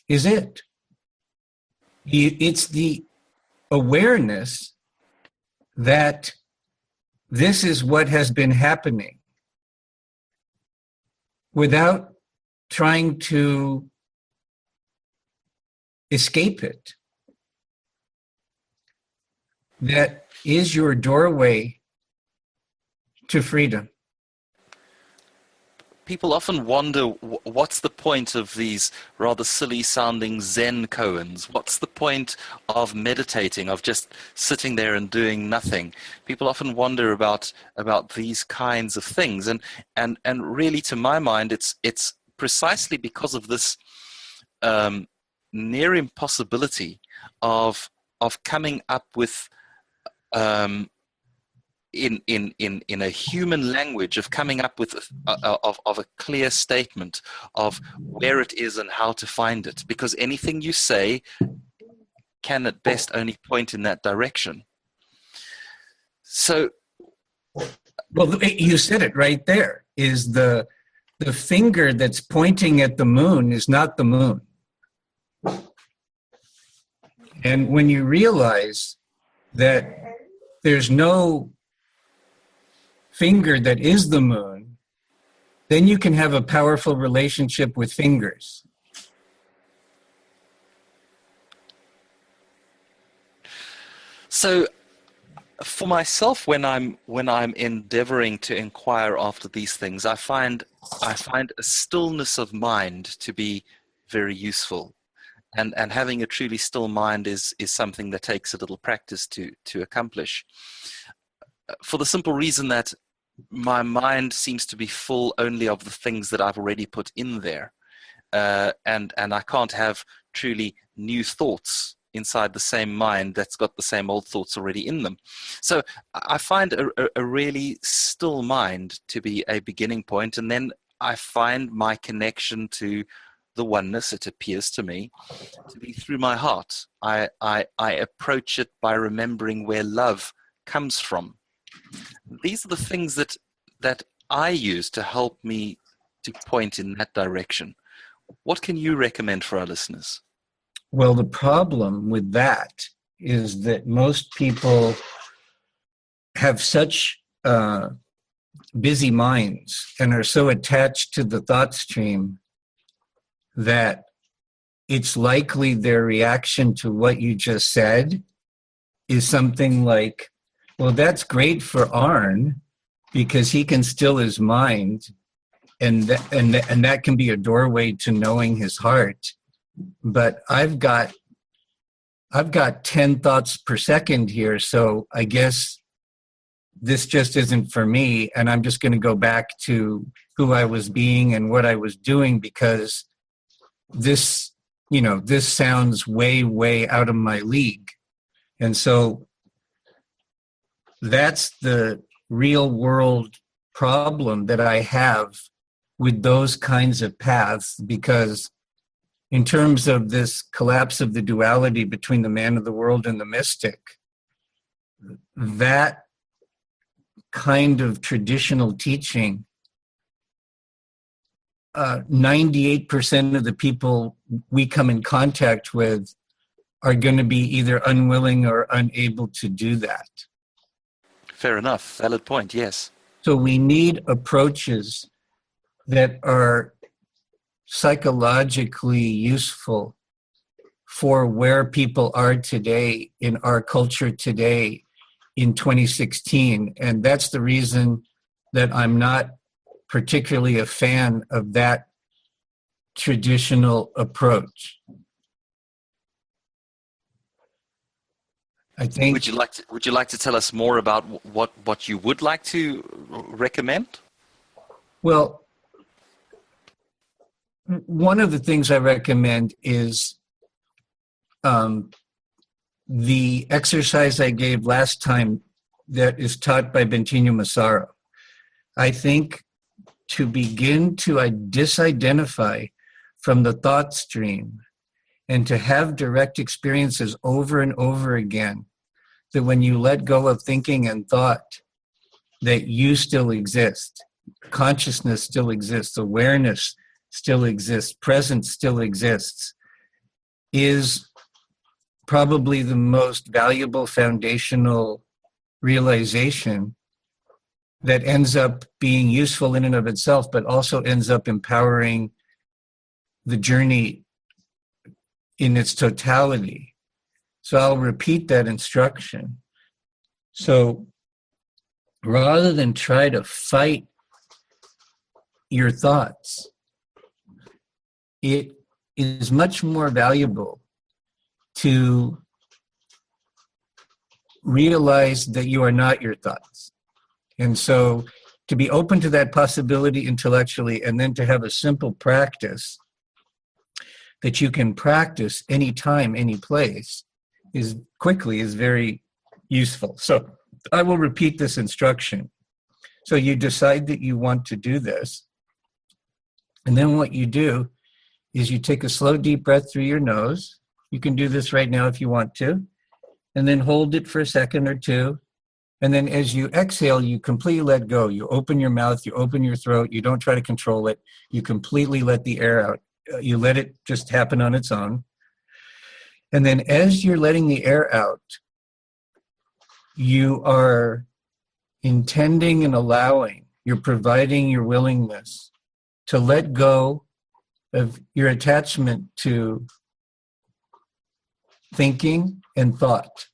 is it. It's the awareness that this is what has been happening without trying to escape it. That is your doorway to freedom. people often wonder what's the point of these rather silly sounding Zen koans? What's the point of meditating, of just sitting there and doing nothing? People often wonder about these kinds of things, and really, to my mind, it's precisely because of this near impossibility of coming up with in a human language, of coming up with of a clear statement of where it is and how to find it, because anything you say can at best only point in that direction. So, well, you said it right there. Is the finger that's pointing at the moon is not the moon. And when you realize that there's no finger that is the moon, then you can have a powerful relationship with fingers. So for myself, when I'm endeavoring to inquire after these things, I find a stillness of mind to be very useful. And having a truly still mind is something that takes a little practice to accomplish. For the simple reason that my mind seems to be full only of the things that I've already put in there. And I can't have truly new thoughts inside the same mind that's got the same old thoughts already in them. So I find a really still mind to be a beginning point, and then I find my connection to the oneness, it appears to me, to be through my heart. I approach it by remembering where love comes from. These are the things that I use to help me to point in that direction. What can you recommend for our listeners? Well, the problem with that is that most people have such busy minds and are so attached to the thought stream that it's likely their reaction to what you just said is something like, well, that's great for Arn because he can still his mind, and that can be a doorway to knowing his heart. But I've got 10 thoughts per second here, so I guess this just isn't for me, and I'm just going to go back to who I was being and what I was doing because this sounds way, way out of my league. And so that's the real world problem that I have with those kinds of paths, because in terms of this collapse of the duality between the man of the world and the mystic, that kind of traditional teaching, 98% of the people we come in contact with are going to be either unwilling or unable to do that. Fair enough. Valid point, yes. So we need approaches that are psychologically useful for where people are today in our culture today in 2016. And that's the reason that I'm not particularly a fan of that traditional approach. I think. Would you like to tell us more about what you would like to recommend? Well, one of the things I recommend is the exercise I gave last time that is taught by Bentinho Massaro. I think to begin to disidentify from the thought stream and to have direct experiences over and over again, that when you let go of thinking and thought, that you still exist, consciousness still exists, awareness still exists, presence still exists, is probably the most valuable foundational realization that ends up being useful in and of itself, but also ends up empowering the journey in its totality. So I'll repeat that instruction. So rather than try to fight your thoughts, it is much more valuable to realize that you are not your thoughts. And so to be open to that possibility intellectually, and then to have a simple practice that you can practice anytime, any place, is very useful. So I will repeat this instruction. So you decide that you want to do this. And then what you do is you take a slow, deep breath through your nose. You can do this right now if you want to. And then hold it for a second or two. And then as you exhale, you completely let go. You open your mouth, you open your throat. You don't try to control it. You completely let the air out. You let it just happen on its own. And then as you're letting the air out, you are intending and allowing, you're providing your willingness to let go of your attachment to thinking and thought.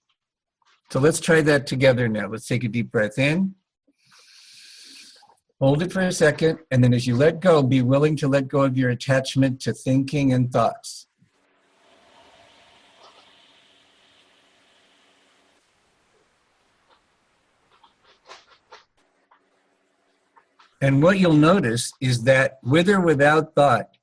So let's try that together now. Let's take a deep breath in. Hold it for a second, and then as you let go, be willing to let go of your attachment to thinking and thoughts. And what you'll notice is that with or without thought,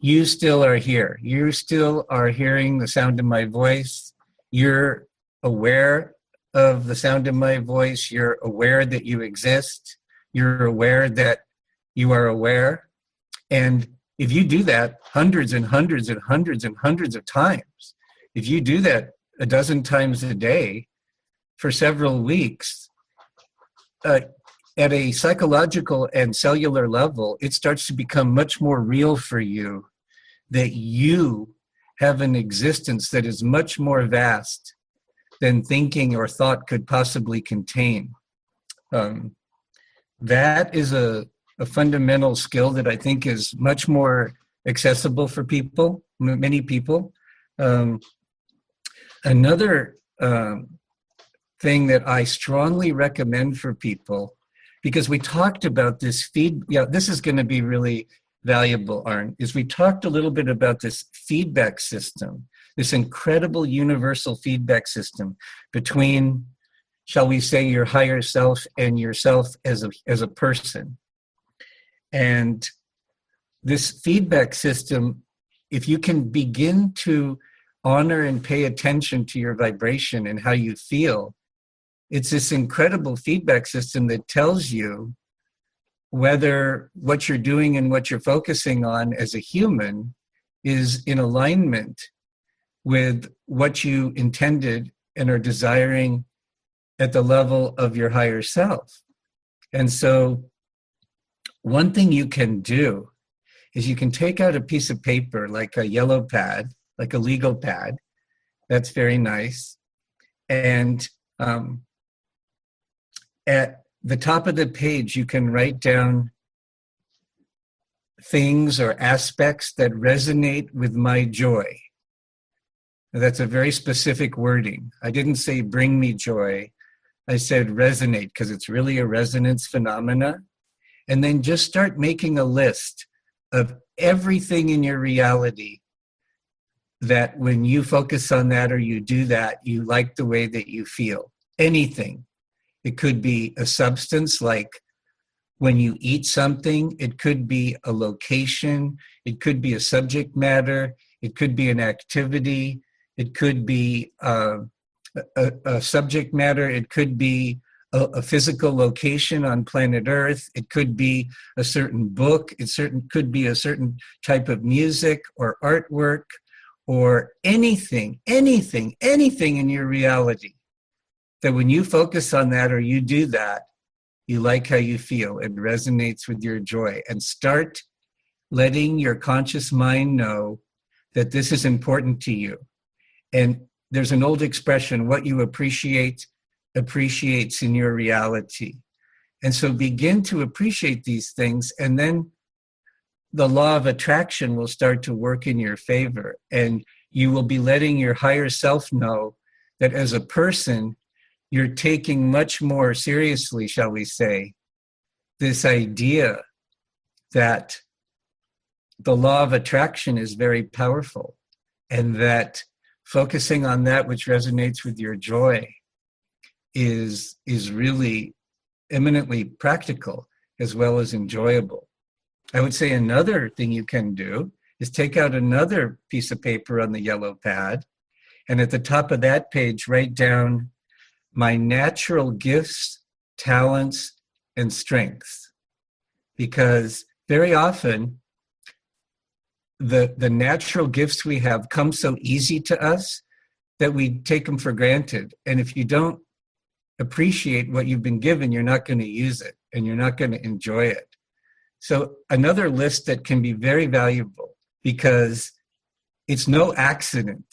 you still are here. You still are hearing the sound of my voice. You're aware of the sound of my voice. You're aware that you exist. You're aware that you are aware. And if you do that hundreds and hundreds and hundreds and hundreds of times, if you do that a dozen times a day for several weeks, at a psychological and cellular level, it starts to become much more real for you that you have an existence that is much more vast than thinking or thought could possibly contain. That is a fundamental skill that I think is much more accessible for people, many people. Another thing that I strongly recommend for people, because we talked about this this is going to be really valuable, Arn, is we talked a little bit about this feedback system, this incredible universal feedback system between, shall we say, your higher self and yourself as a person. And this feedback system, if you can begin to honor and pay attention to your vibration and how you feel, it's this incredible feedback system that tells you whether what you're doing and what you're focusing on as a human is in alignment with what you intended and are desiring at the level of your higher self. And so one thing you can do is you can take out a piece of paper, like a yellow pad, like a legal pad. That's very nice. And at the top of the page, you can write down things or aspects that resonate with my joy. Now, that's a very specific wording. I didn't say bring me joy. I said resonate, because it's really a resonance phenomena. And then just start making a list of everything in your reality that when you focus on that or you do that, you like the way that you feel. Anything. It could be a substance, like when you eat something. It could be a location. It could be a subject matter. It could be an activity. It could be a subject matter. It could be a physical location on planet Earth. It could be a certain book. It could be a certain type of music or artwork or anything in your reality. That when you focus on that or you do that, you like how you feel. It resonates with your joy. And start letting your conscious mind know that this is important to you. And there's an old expression, what you appreciate appreciates in your reality. And so begin to appreciate these things, and then the law of attraction will start to work in your favor. And you will be letting your higher self know that as a person, you're taking much more seriously, shall we say, this idea that the law of attraction is very powerful, and that focusing on that which resonates with your joy is really eminently practical as well as enjoyable. I would say another thing you can do is take out another piece of paper on the yellow pad, and at the top of that page, write down my natural gifts, talents, and strengths. Because very often, the natural gifts we have come so easy to us that we take them for granted. And if you don't appreciate what you've been given, you're not going to use it and you're not going to enjoy it. So another list that can be very valuable, because it's no accident,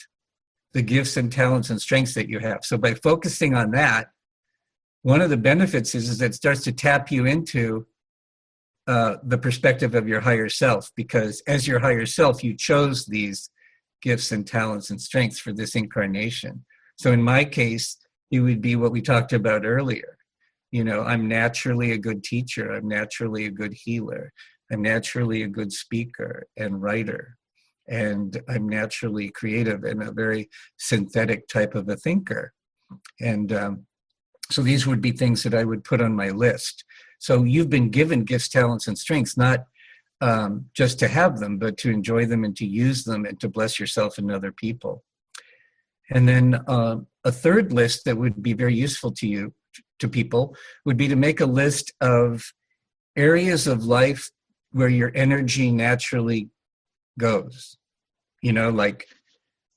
the gifts and talents and strengths that you have. So by focusing on that, one of the benefits is that it starts to tap you into the perspective of your higher self, because as your higher self, you chose these gifts and talents and strengths for this incarnation. So in my case, it would be what we talked about earlier. You know, I'm naturally a good teacher. I'm naturally a good healer. I'm naturally a good speaker and writer. And I'm naturally creative and a very synthetic type of a thinker. And so these would be things that I would put on my list. So you've been given gifts, talents, and strengths, not just to have them, but to enjoy them and to use them and to bless yourself and other people. And then a third list that would be very useful to you, to people, would be to make a list of areas of life where your energy naturally goes. You know, like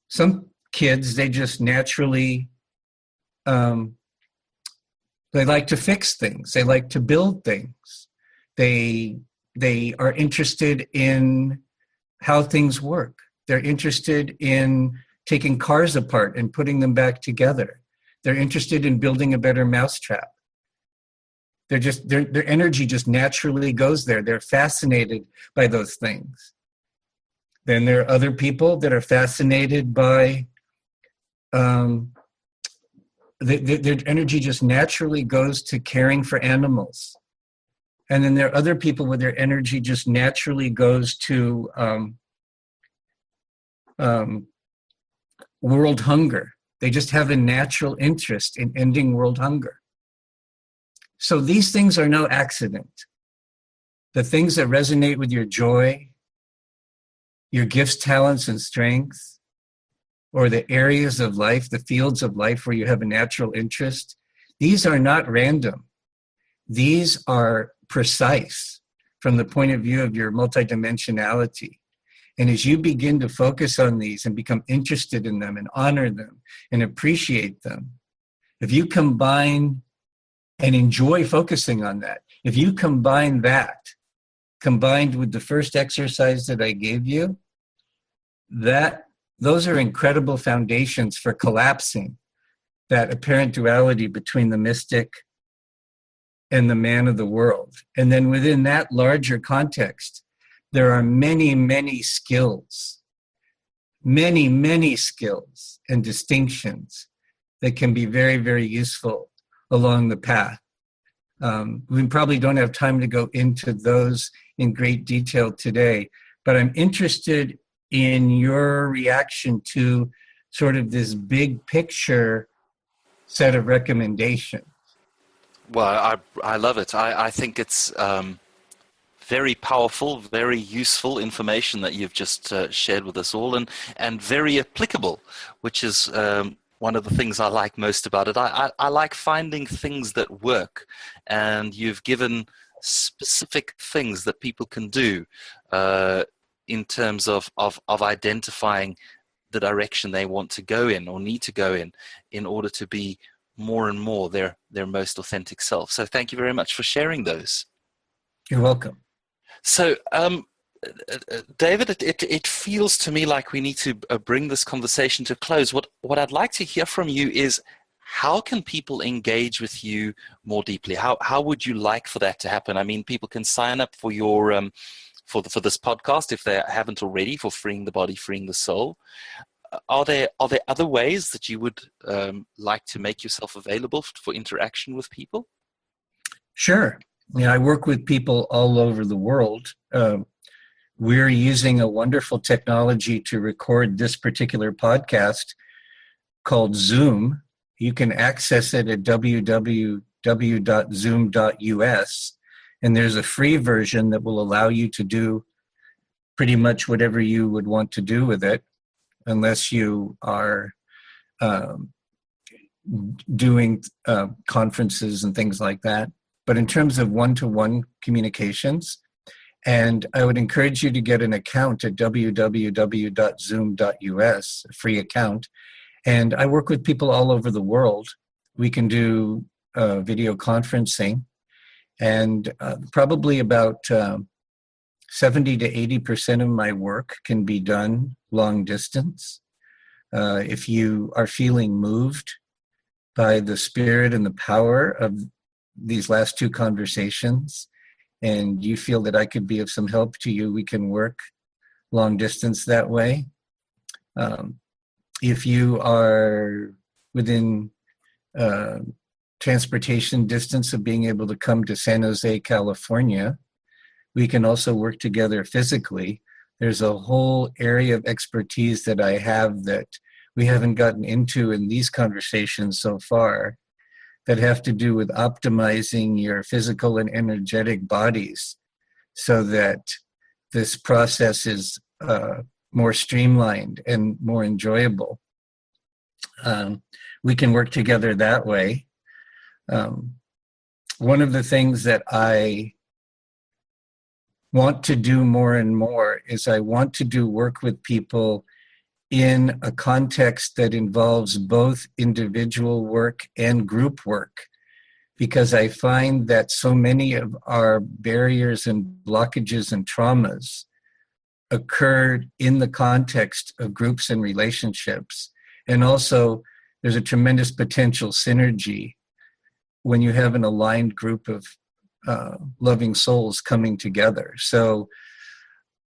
some kids, they just naturally, they like to fix things. They like to build things. They are interested in how things work. They're interested in taking cars apart and putting them back together. They're interested in building a better mousetrap. Their energy just naturally goes there. They're fascinated by those things. Then there are other people that are fascinated by, their energy just naturally goes to caring for animals. And then there are other people where their energy just naturally goes to world hunger. They just have a natural interest in ending world hunger. So these things are no accident. The things that resonate with your joy, your gifts, talents, and strengths, or the areas of life, the fields of life where you have a natural interest, these are not random. These are precise from the point of view of your multidimensionality. And as you begin to focus on these and become interested in them and honor them and appreciate them, if you combine and enjoy focusing on that, if you combine that, combined with the first exercise that I gave you, those are incredible foundations for collapsing that apparent duality between the mystic and the man of the world. And then within that larger context, there are many, many skills, many skills and distinctions that can be very, very useful along the path. We probably don't have time to go into those in great detail today, but I'm interested in your reaction to sort of this big picture set of recommendations. Well, I love it. I think it's very powerful, very useful information that you've just shared with us all, and very applicable, which is one of the things I like most about it. I like finding things that work, and you've given specific things that people can do in terms of identifying the direction they want to go in or need to go in order to be more and more their most authentic self. So thank you very much for sharing those. You're welcome. So, David, it feels to me like we need to bring this conversation to a close. What I'd like to hear from you is, how can people engage with you more deeply? How would you like for that to happen? I mean, people can sign up for your for this podcast if they haven't already, for Freeing the Body, Freeing the Soul. Are there other ways that you would like to make yourself available for interaction with people? Sure. I work with people all over the world. We're using a wonderful technology to record this particular podcast called Zoom. You can access it at www.zoom.us, and there's a free version that will allow you to do pretty much whatever you would want to do with it, unless you are doing conferences and things like that. But in terms of one-to-one communications, and I would encourage you to get an account at www.zoom.us, a free account. And I work with people all over the world. We can do video conferencing, and probably about 70 to 80% of my work can be done long distance. If you are feeling moved by the spirit and the power of these last two conversations, and you feel that I could be of some help to you, we can work long distance that way. If you are within transportation distance of being able to come to San Jose, California, we can also work together physically. There's a whole area of expertise that I have that we haven't gotten into in these conversations so far, that have to do with optimizing your physical and energetic bodies so that this process is more streamlined and more enjoyable. We can work together that way. One of the things that I want to do more and more is I want to do work with people in a context that involves both individual work and group work, because I find that so many of our barriers and blockages and traumas occurred in the context of groups and relationships. And also, there's a tremendous potential synergy when you have an aligned group of loving souls coming together. So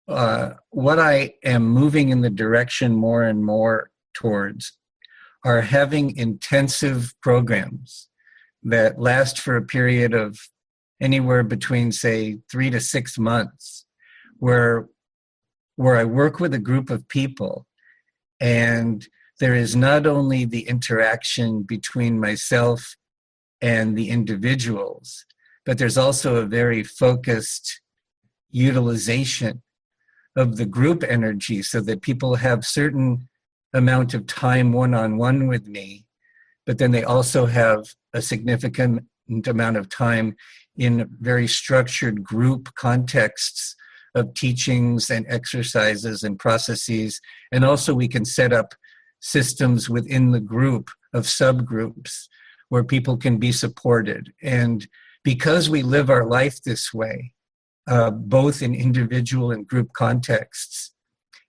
what I am moving in the direction more and more towards are having intensive programs that last for a period of anywhere between, say, 3 to 6 months, where I work with a group of people, and there is not only the interaction between myself and the individuals, but there's also a very focused utilization of the group energy so that people have certain amount of time one-on-one with me, but then they also have a significant amount of time in very structured group contexts of teachings and exercises and processes. And also we can set up systems within the group of subgroups where people can be supported. And because we live our life this way, both in individual and group contexts,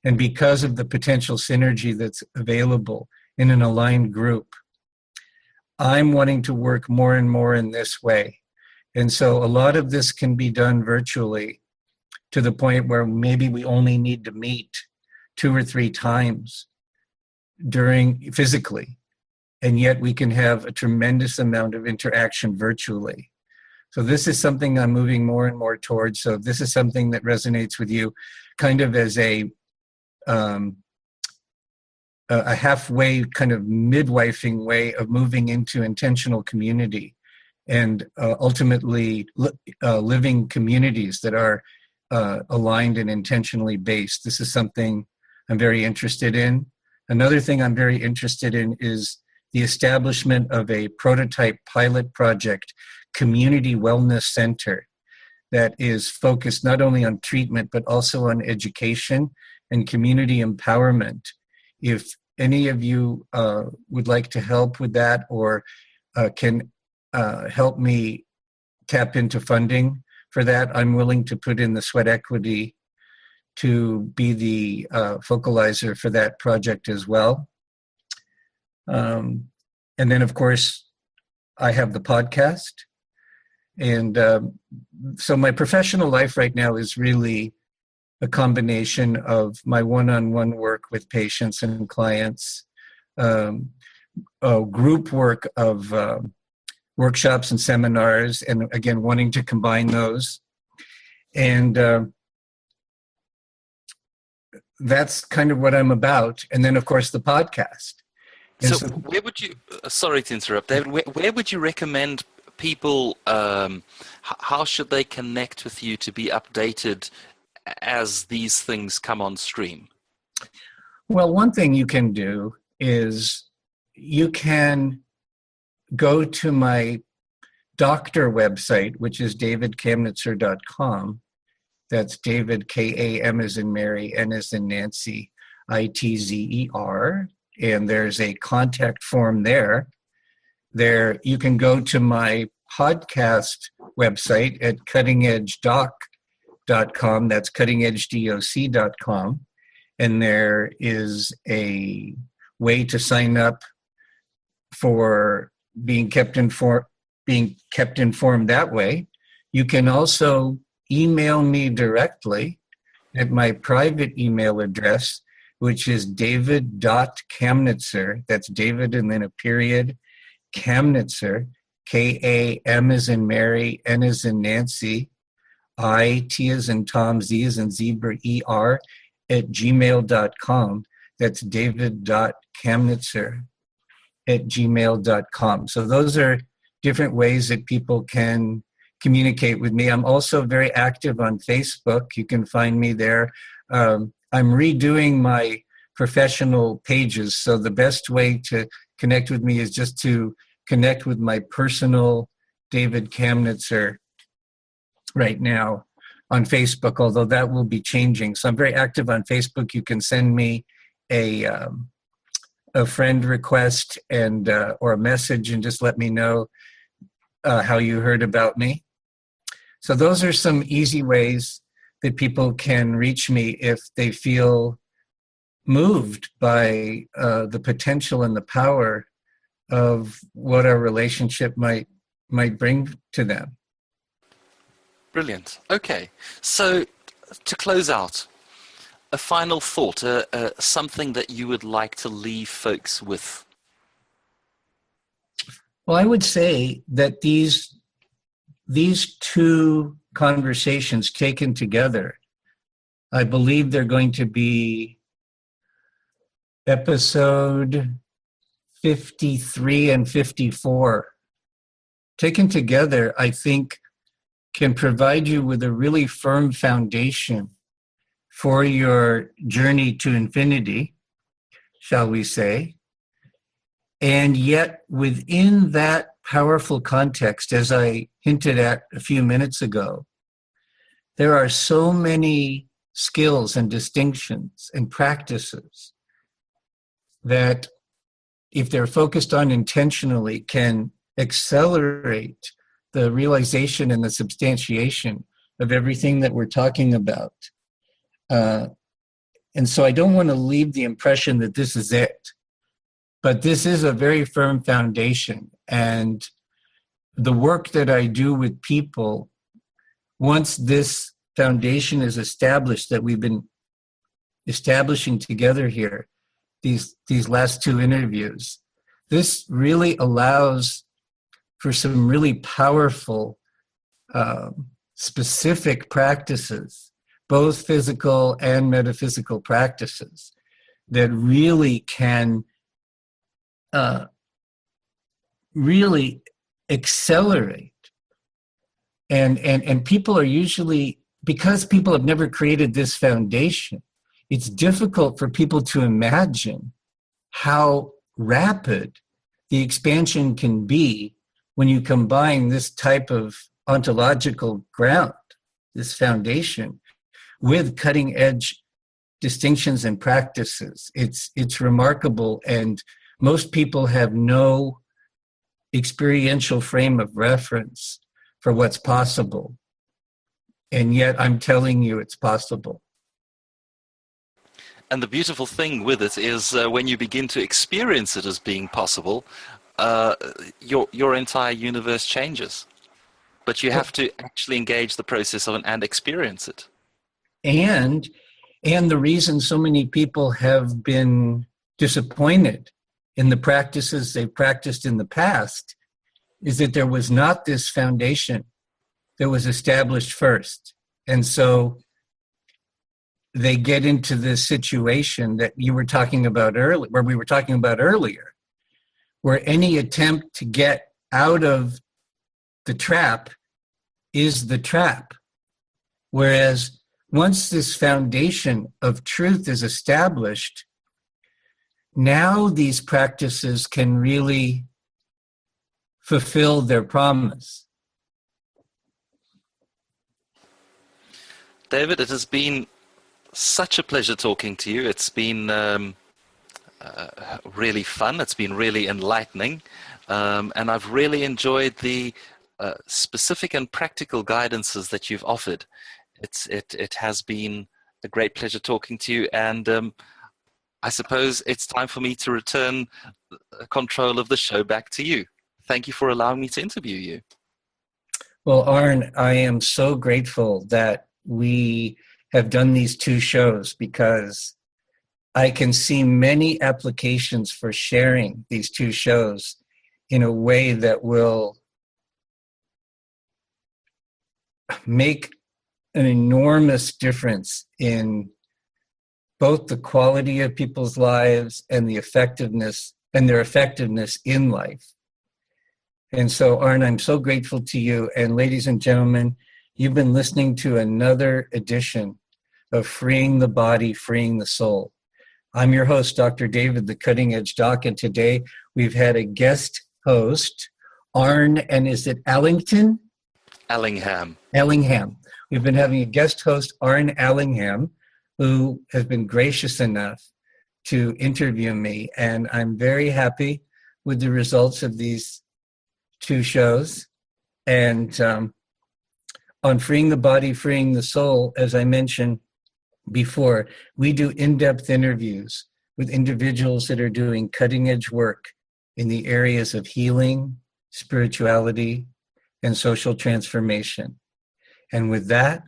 and because of the potential synergy that's available in an aligned group, I'm wanting to work more and more in this way. And so a lot of this can be done virtually, to the point where maybe we only need to meet 2 or 3 times physically, and yet we can have a tremendous amount of interaction virtually. So this is something I'm moving more and more towards. So if this is something that resonates with you, kind of as a halfway kind of midwifing way of moving into intentional community, and ultimately living communities that are aligned and intentionally based. This is something I'm very interested in. Another thing I'm very interested in is the establishment of a prototype pilot project community wellness center that is focused not only on treatment, but also on education and community empowerment. If any of you would like to help with that, or can help me tap into funding for that, I'm willing to put in the sweat equity to be the focalizer for that project as well. And then, of course, I have the podcast. And so my professional life right now is really a combination of my one-on-one work with patients and clients, group work of workshops and seminars, and again, wanting to combine those. And that's kind of what I'm about. And then, of course, the podcast. So where would you, sorry to interrupt, David, where would you recommend people, how should they connect with you to be updated as these things come on stream? Well, one thing you can do is you can go to my doctor website, which is davidkamnitzer.com. That's David, K-A-M as in Mary, N as in Nancy, I-T-Z-E-R. And there's a contact form there. There you can go to my podcast website at cuttingedgedoc.com. That's cuttingedgedoc.com. And there is a way to sign up for being kept informed that way. You can also email me directly at my private email address, which is david.kamnitzer. That's David and then a period, Kamnitzer, K-A-M as in Mary, N as in Nancy, I-T as in Tom, Z as in Zebra, E-R, at gmail.com. That's david.kamnitzer at gmail.com. So those are different ways that people can communicate with me. I'm also very active on Facebook. You can find me there. I'm redoing my professional pages. So the best way to connect with me is just to connect with my personal David Kamnitzer right now on Facebook, although that will be changing. So I'm very active on Facebook. You can send me a friend request and or a message and just let me know how you heard about me. So those are some easy ways that people can reach me if they feel moved by the potential and the power of what our relationship might bring to them. Brilliant. Okay. So to close out, a final thought, something that you would like to leave folks with. Well, I would say that these two conversations taken together, I believe they're going to be episode 53 and 54. Taken together, I think, can provide you with a really firm foundation for your journey to infinity, shall we say. And yet, within that powerful context, as I hinted at a few minutes ago, there are so many skills and distinctions and practices that, if they're focused on intentionally, can accelerate the realization and the substantiation of everything that we're talking about. And so I don't want to leave the impression that this is it, but this is a very firm foundation. And the work that I do with people, once this foundation is established, that we've been establishing together here, these last two interviews, this really allows for some really powerful, specific practices, both physical and metaphysical practices, that really can really accelerate. And people are usually, because people have never created this foundation, it's difficult for people to imagine how rapid the expansion can be when you combine this type of ontological ground, this foundation, with cutting edge distinctions and practices. It's remarkable, and most people have no experiential frame of reference for what's possible. And yet I'm telling you it's possible. And the beautiful thing with it is when you begin to experience it as being possible, your entire universe changes. But you have to actually engage the process of and experience it. And the reason so many people have been disappointed in the practices they've practiced in the past is that there was not this foundation that was established first. And so they get into this situation that you were talking about earlier, where we were talking about earlier, where any attempt to get out of the trap is the trap. Whereas once this foundation of truth is established, now these practices can really fulfill their promise. David, it has been such a pleasure talking to you. It's been really fun. It's been really enlightening. And I've really enjoyed the specific and practical guidances that you've offered. It has been a great pleasure talking to you. And I suppose it's time for me to return control of the show back to you. Thank you for allowing me to interview you. Well, Arn, I am so grateful that we have done these two shows, because I can see many applications for sharing these two shows in a way that will make an enormous difference in both the quality of people's lives and the effectiveness and their effectiveness in life. And so, Arn, I'm so grateful to you. And ladies and gentlemen, you've been listening to another edition of Freeing the Body, Freeing the Soul. I'm your host, Dr. David, the Cutting Edge Doc, and today we've had a guest host, Arn, and is it Allington? Allingham. Allingham. We've been having a guest host, Arn Allingham, who has been gracious enough to interview me, and I'm very happy with the results of these two shows. And on Freeing the Body, Freeing the Soul, as I mentioned before, we do in-depth interviews with individuals that are doing cutting-edge work in the areas of healing, spirituality, and social transformation. And with that,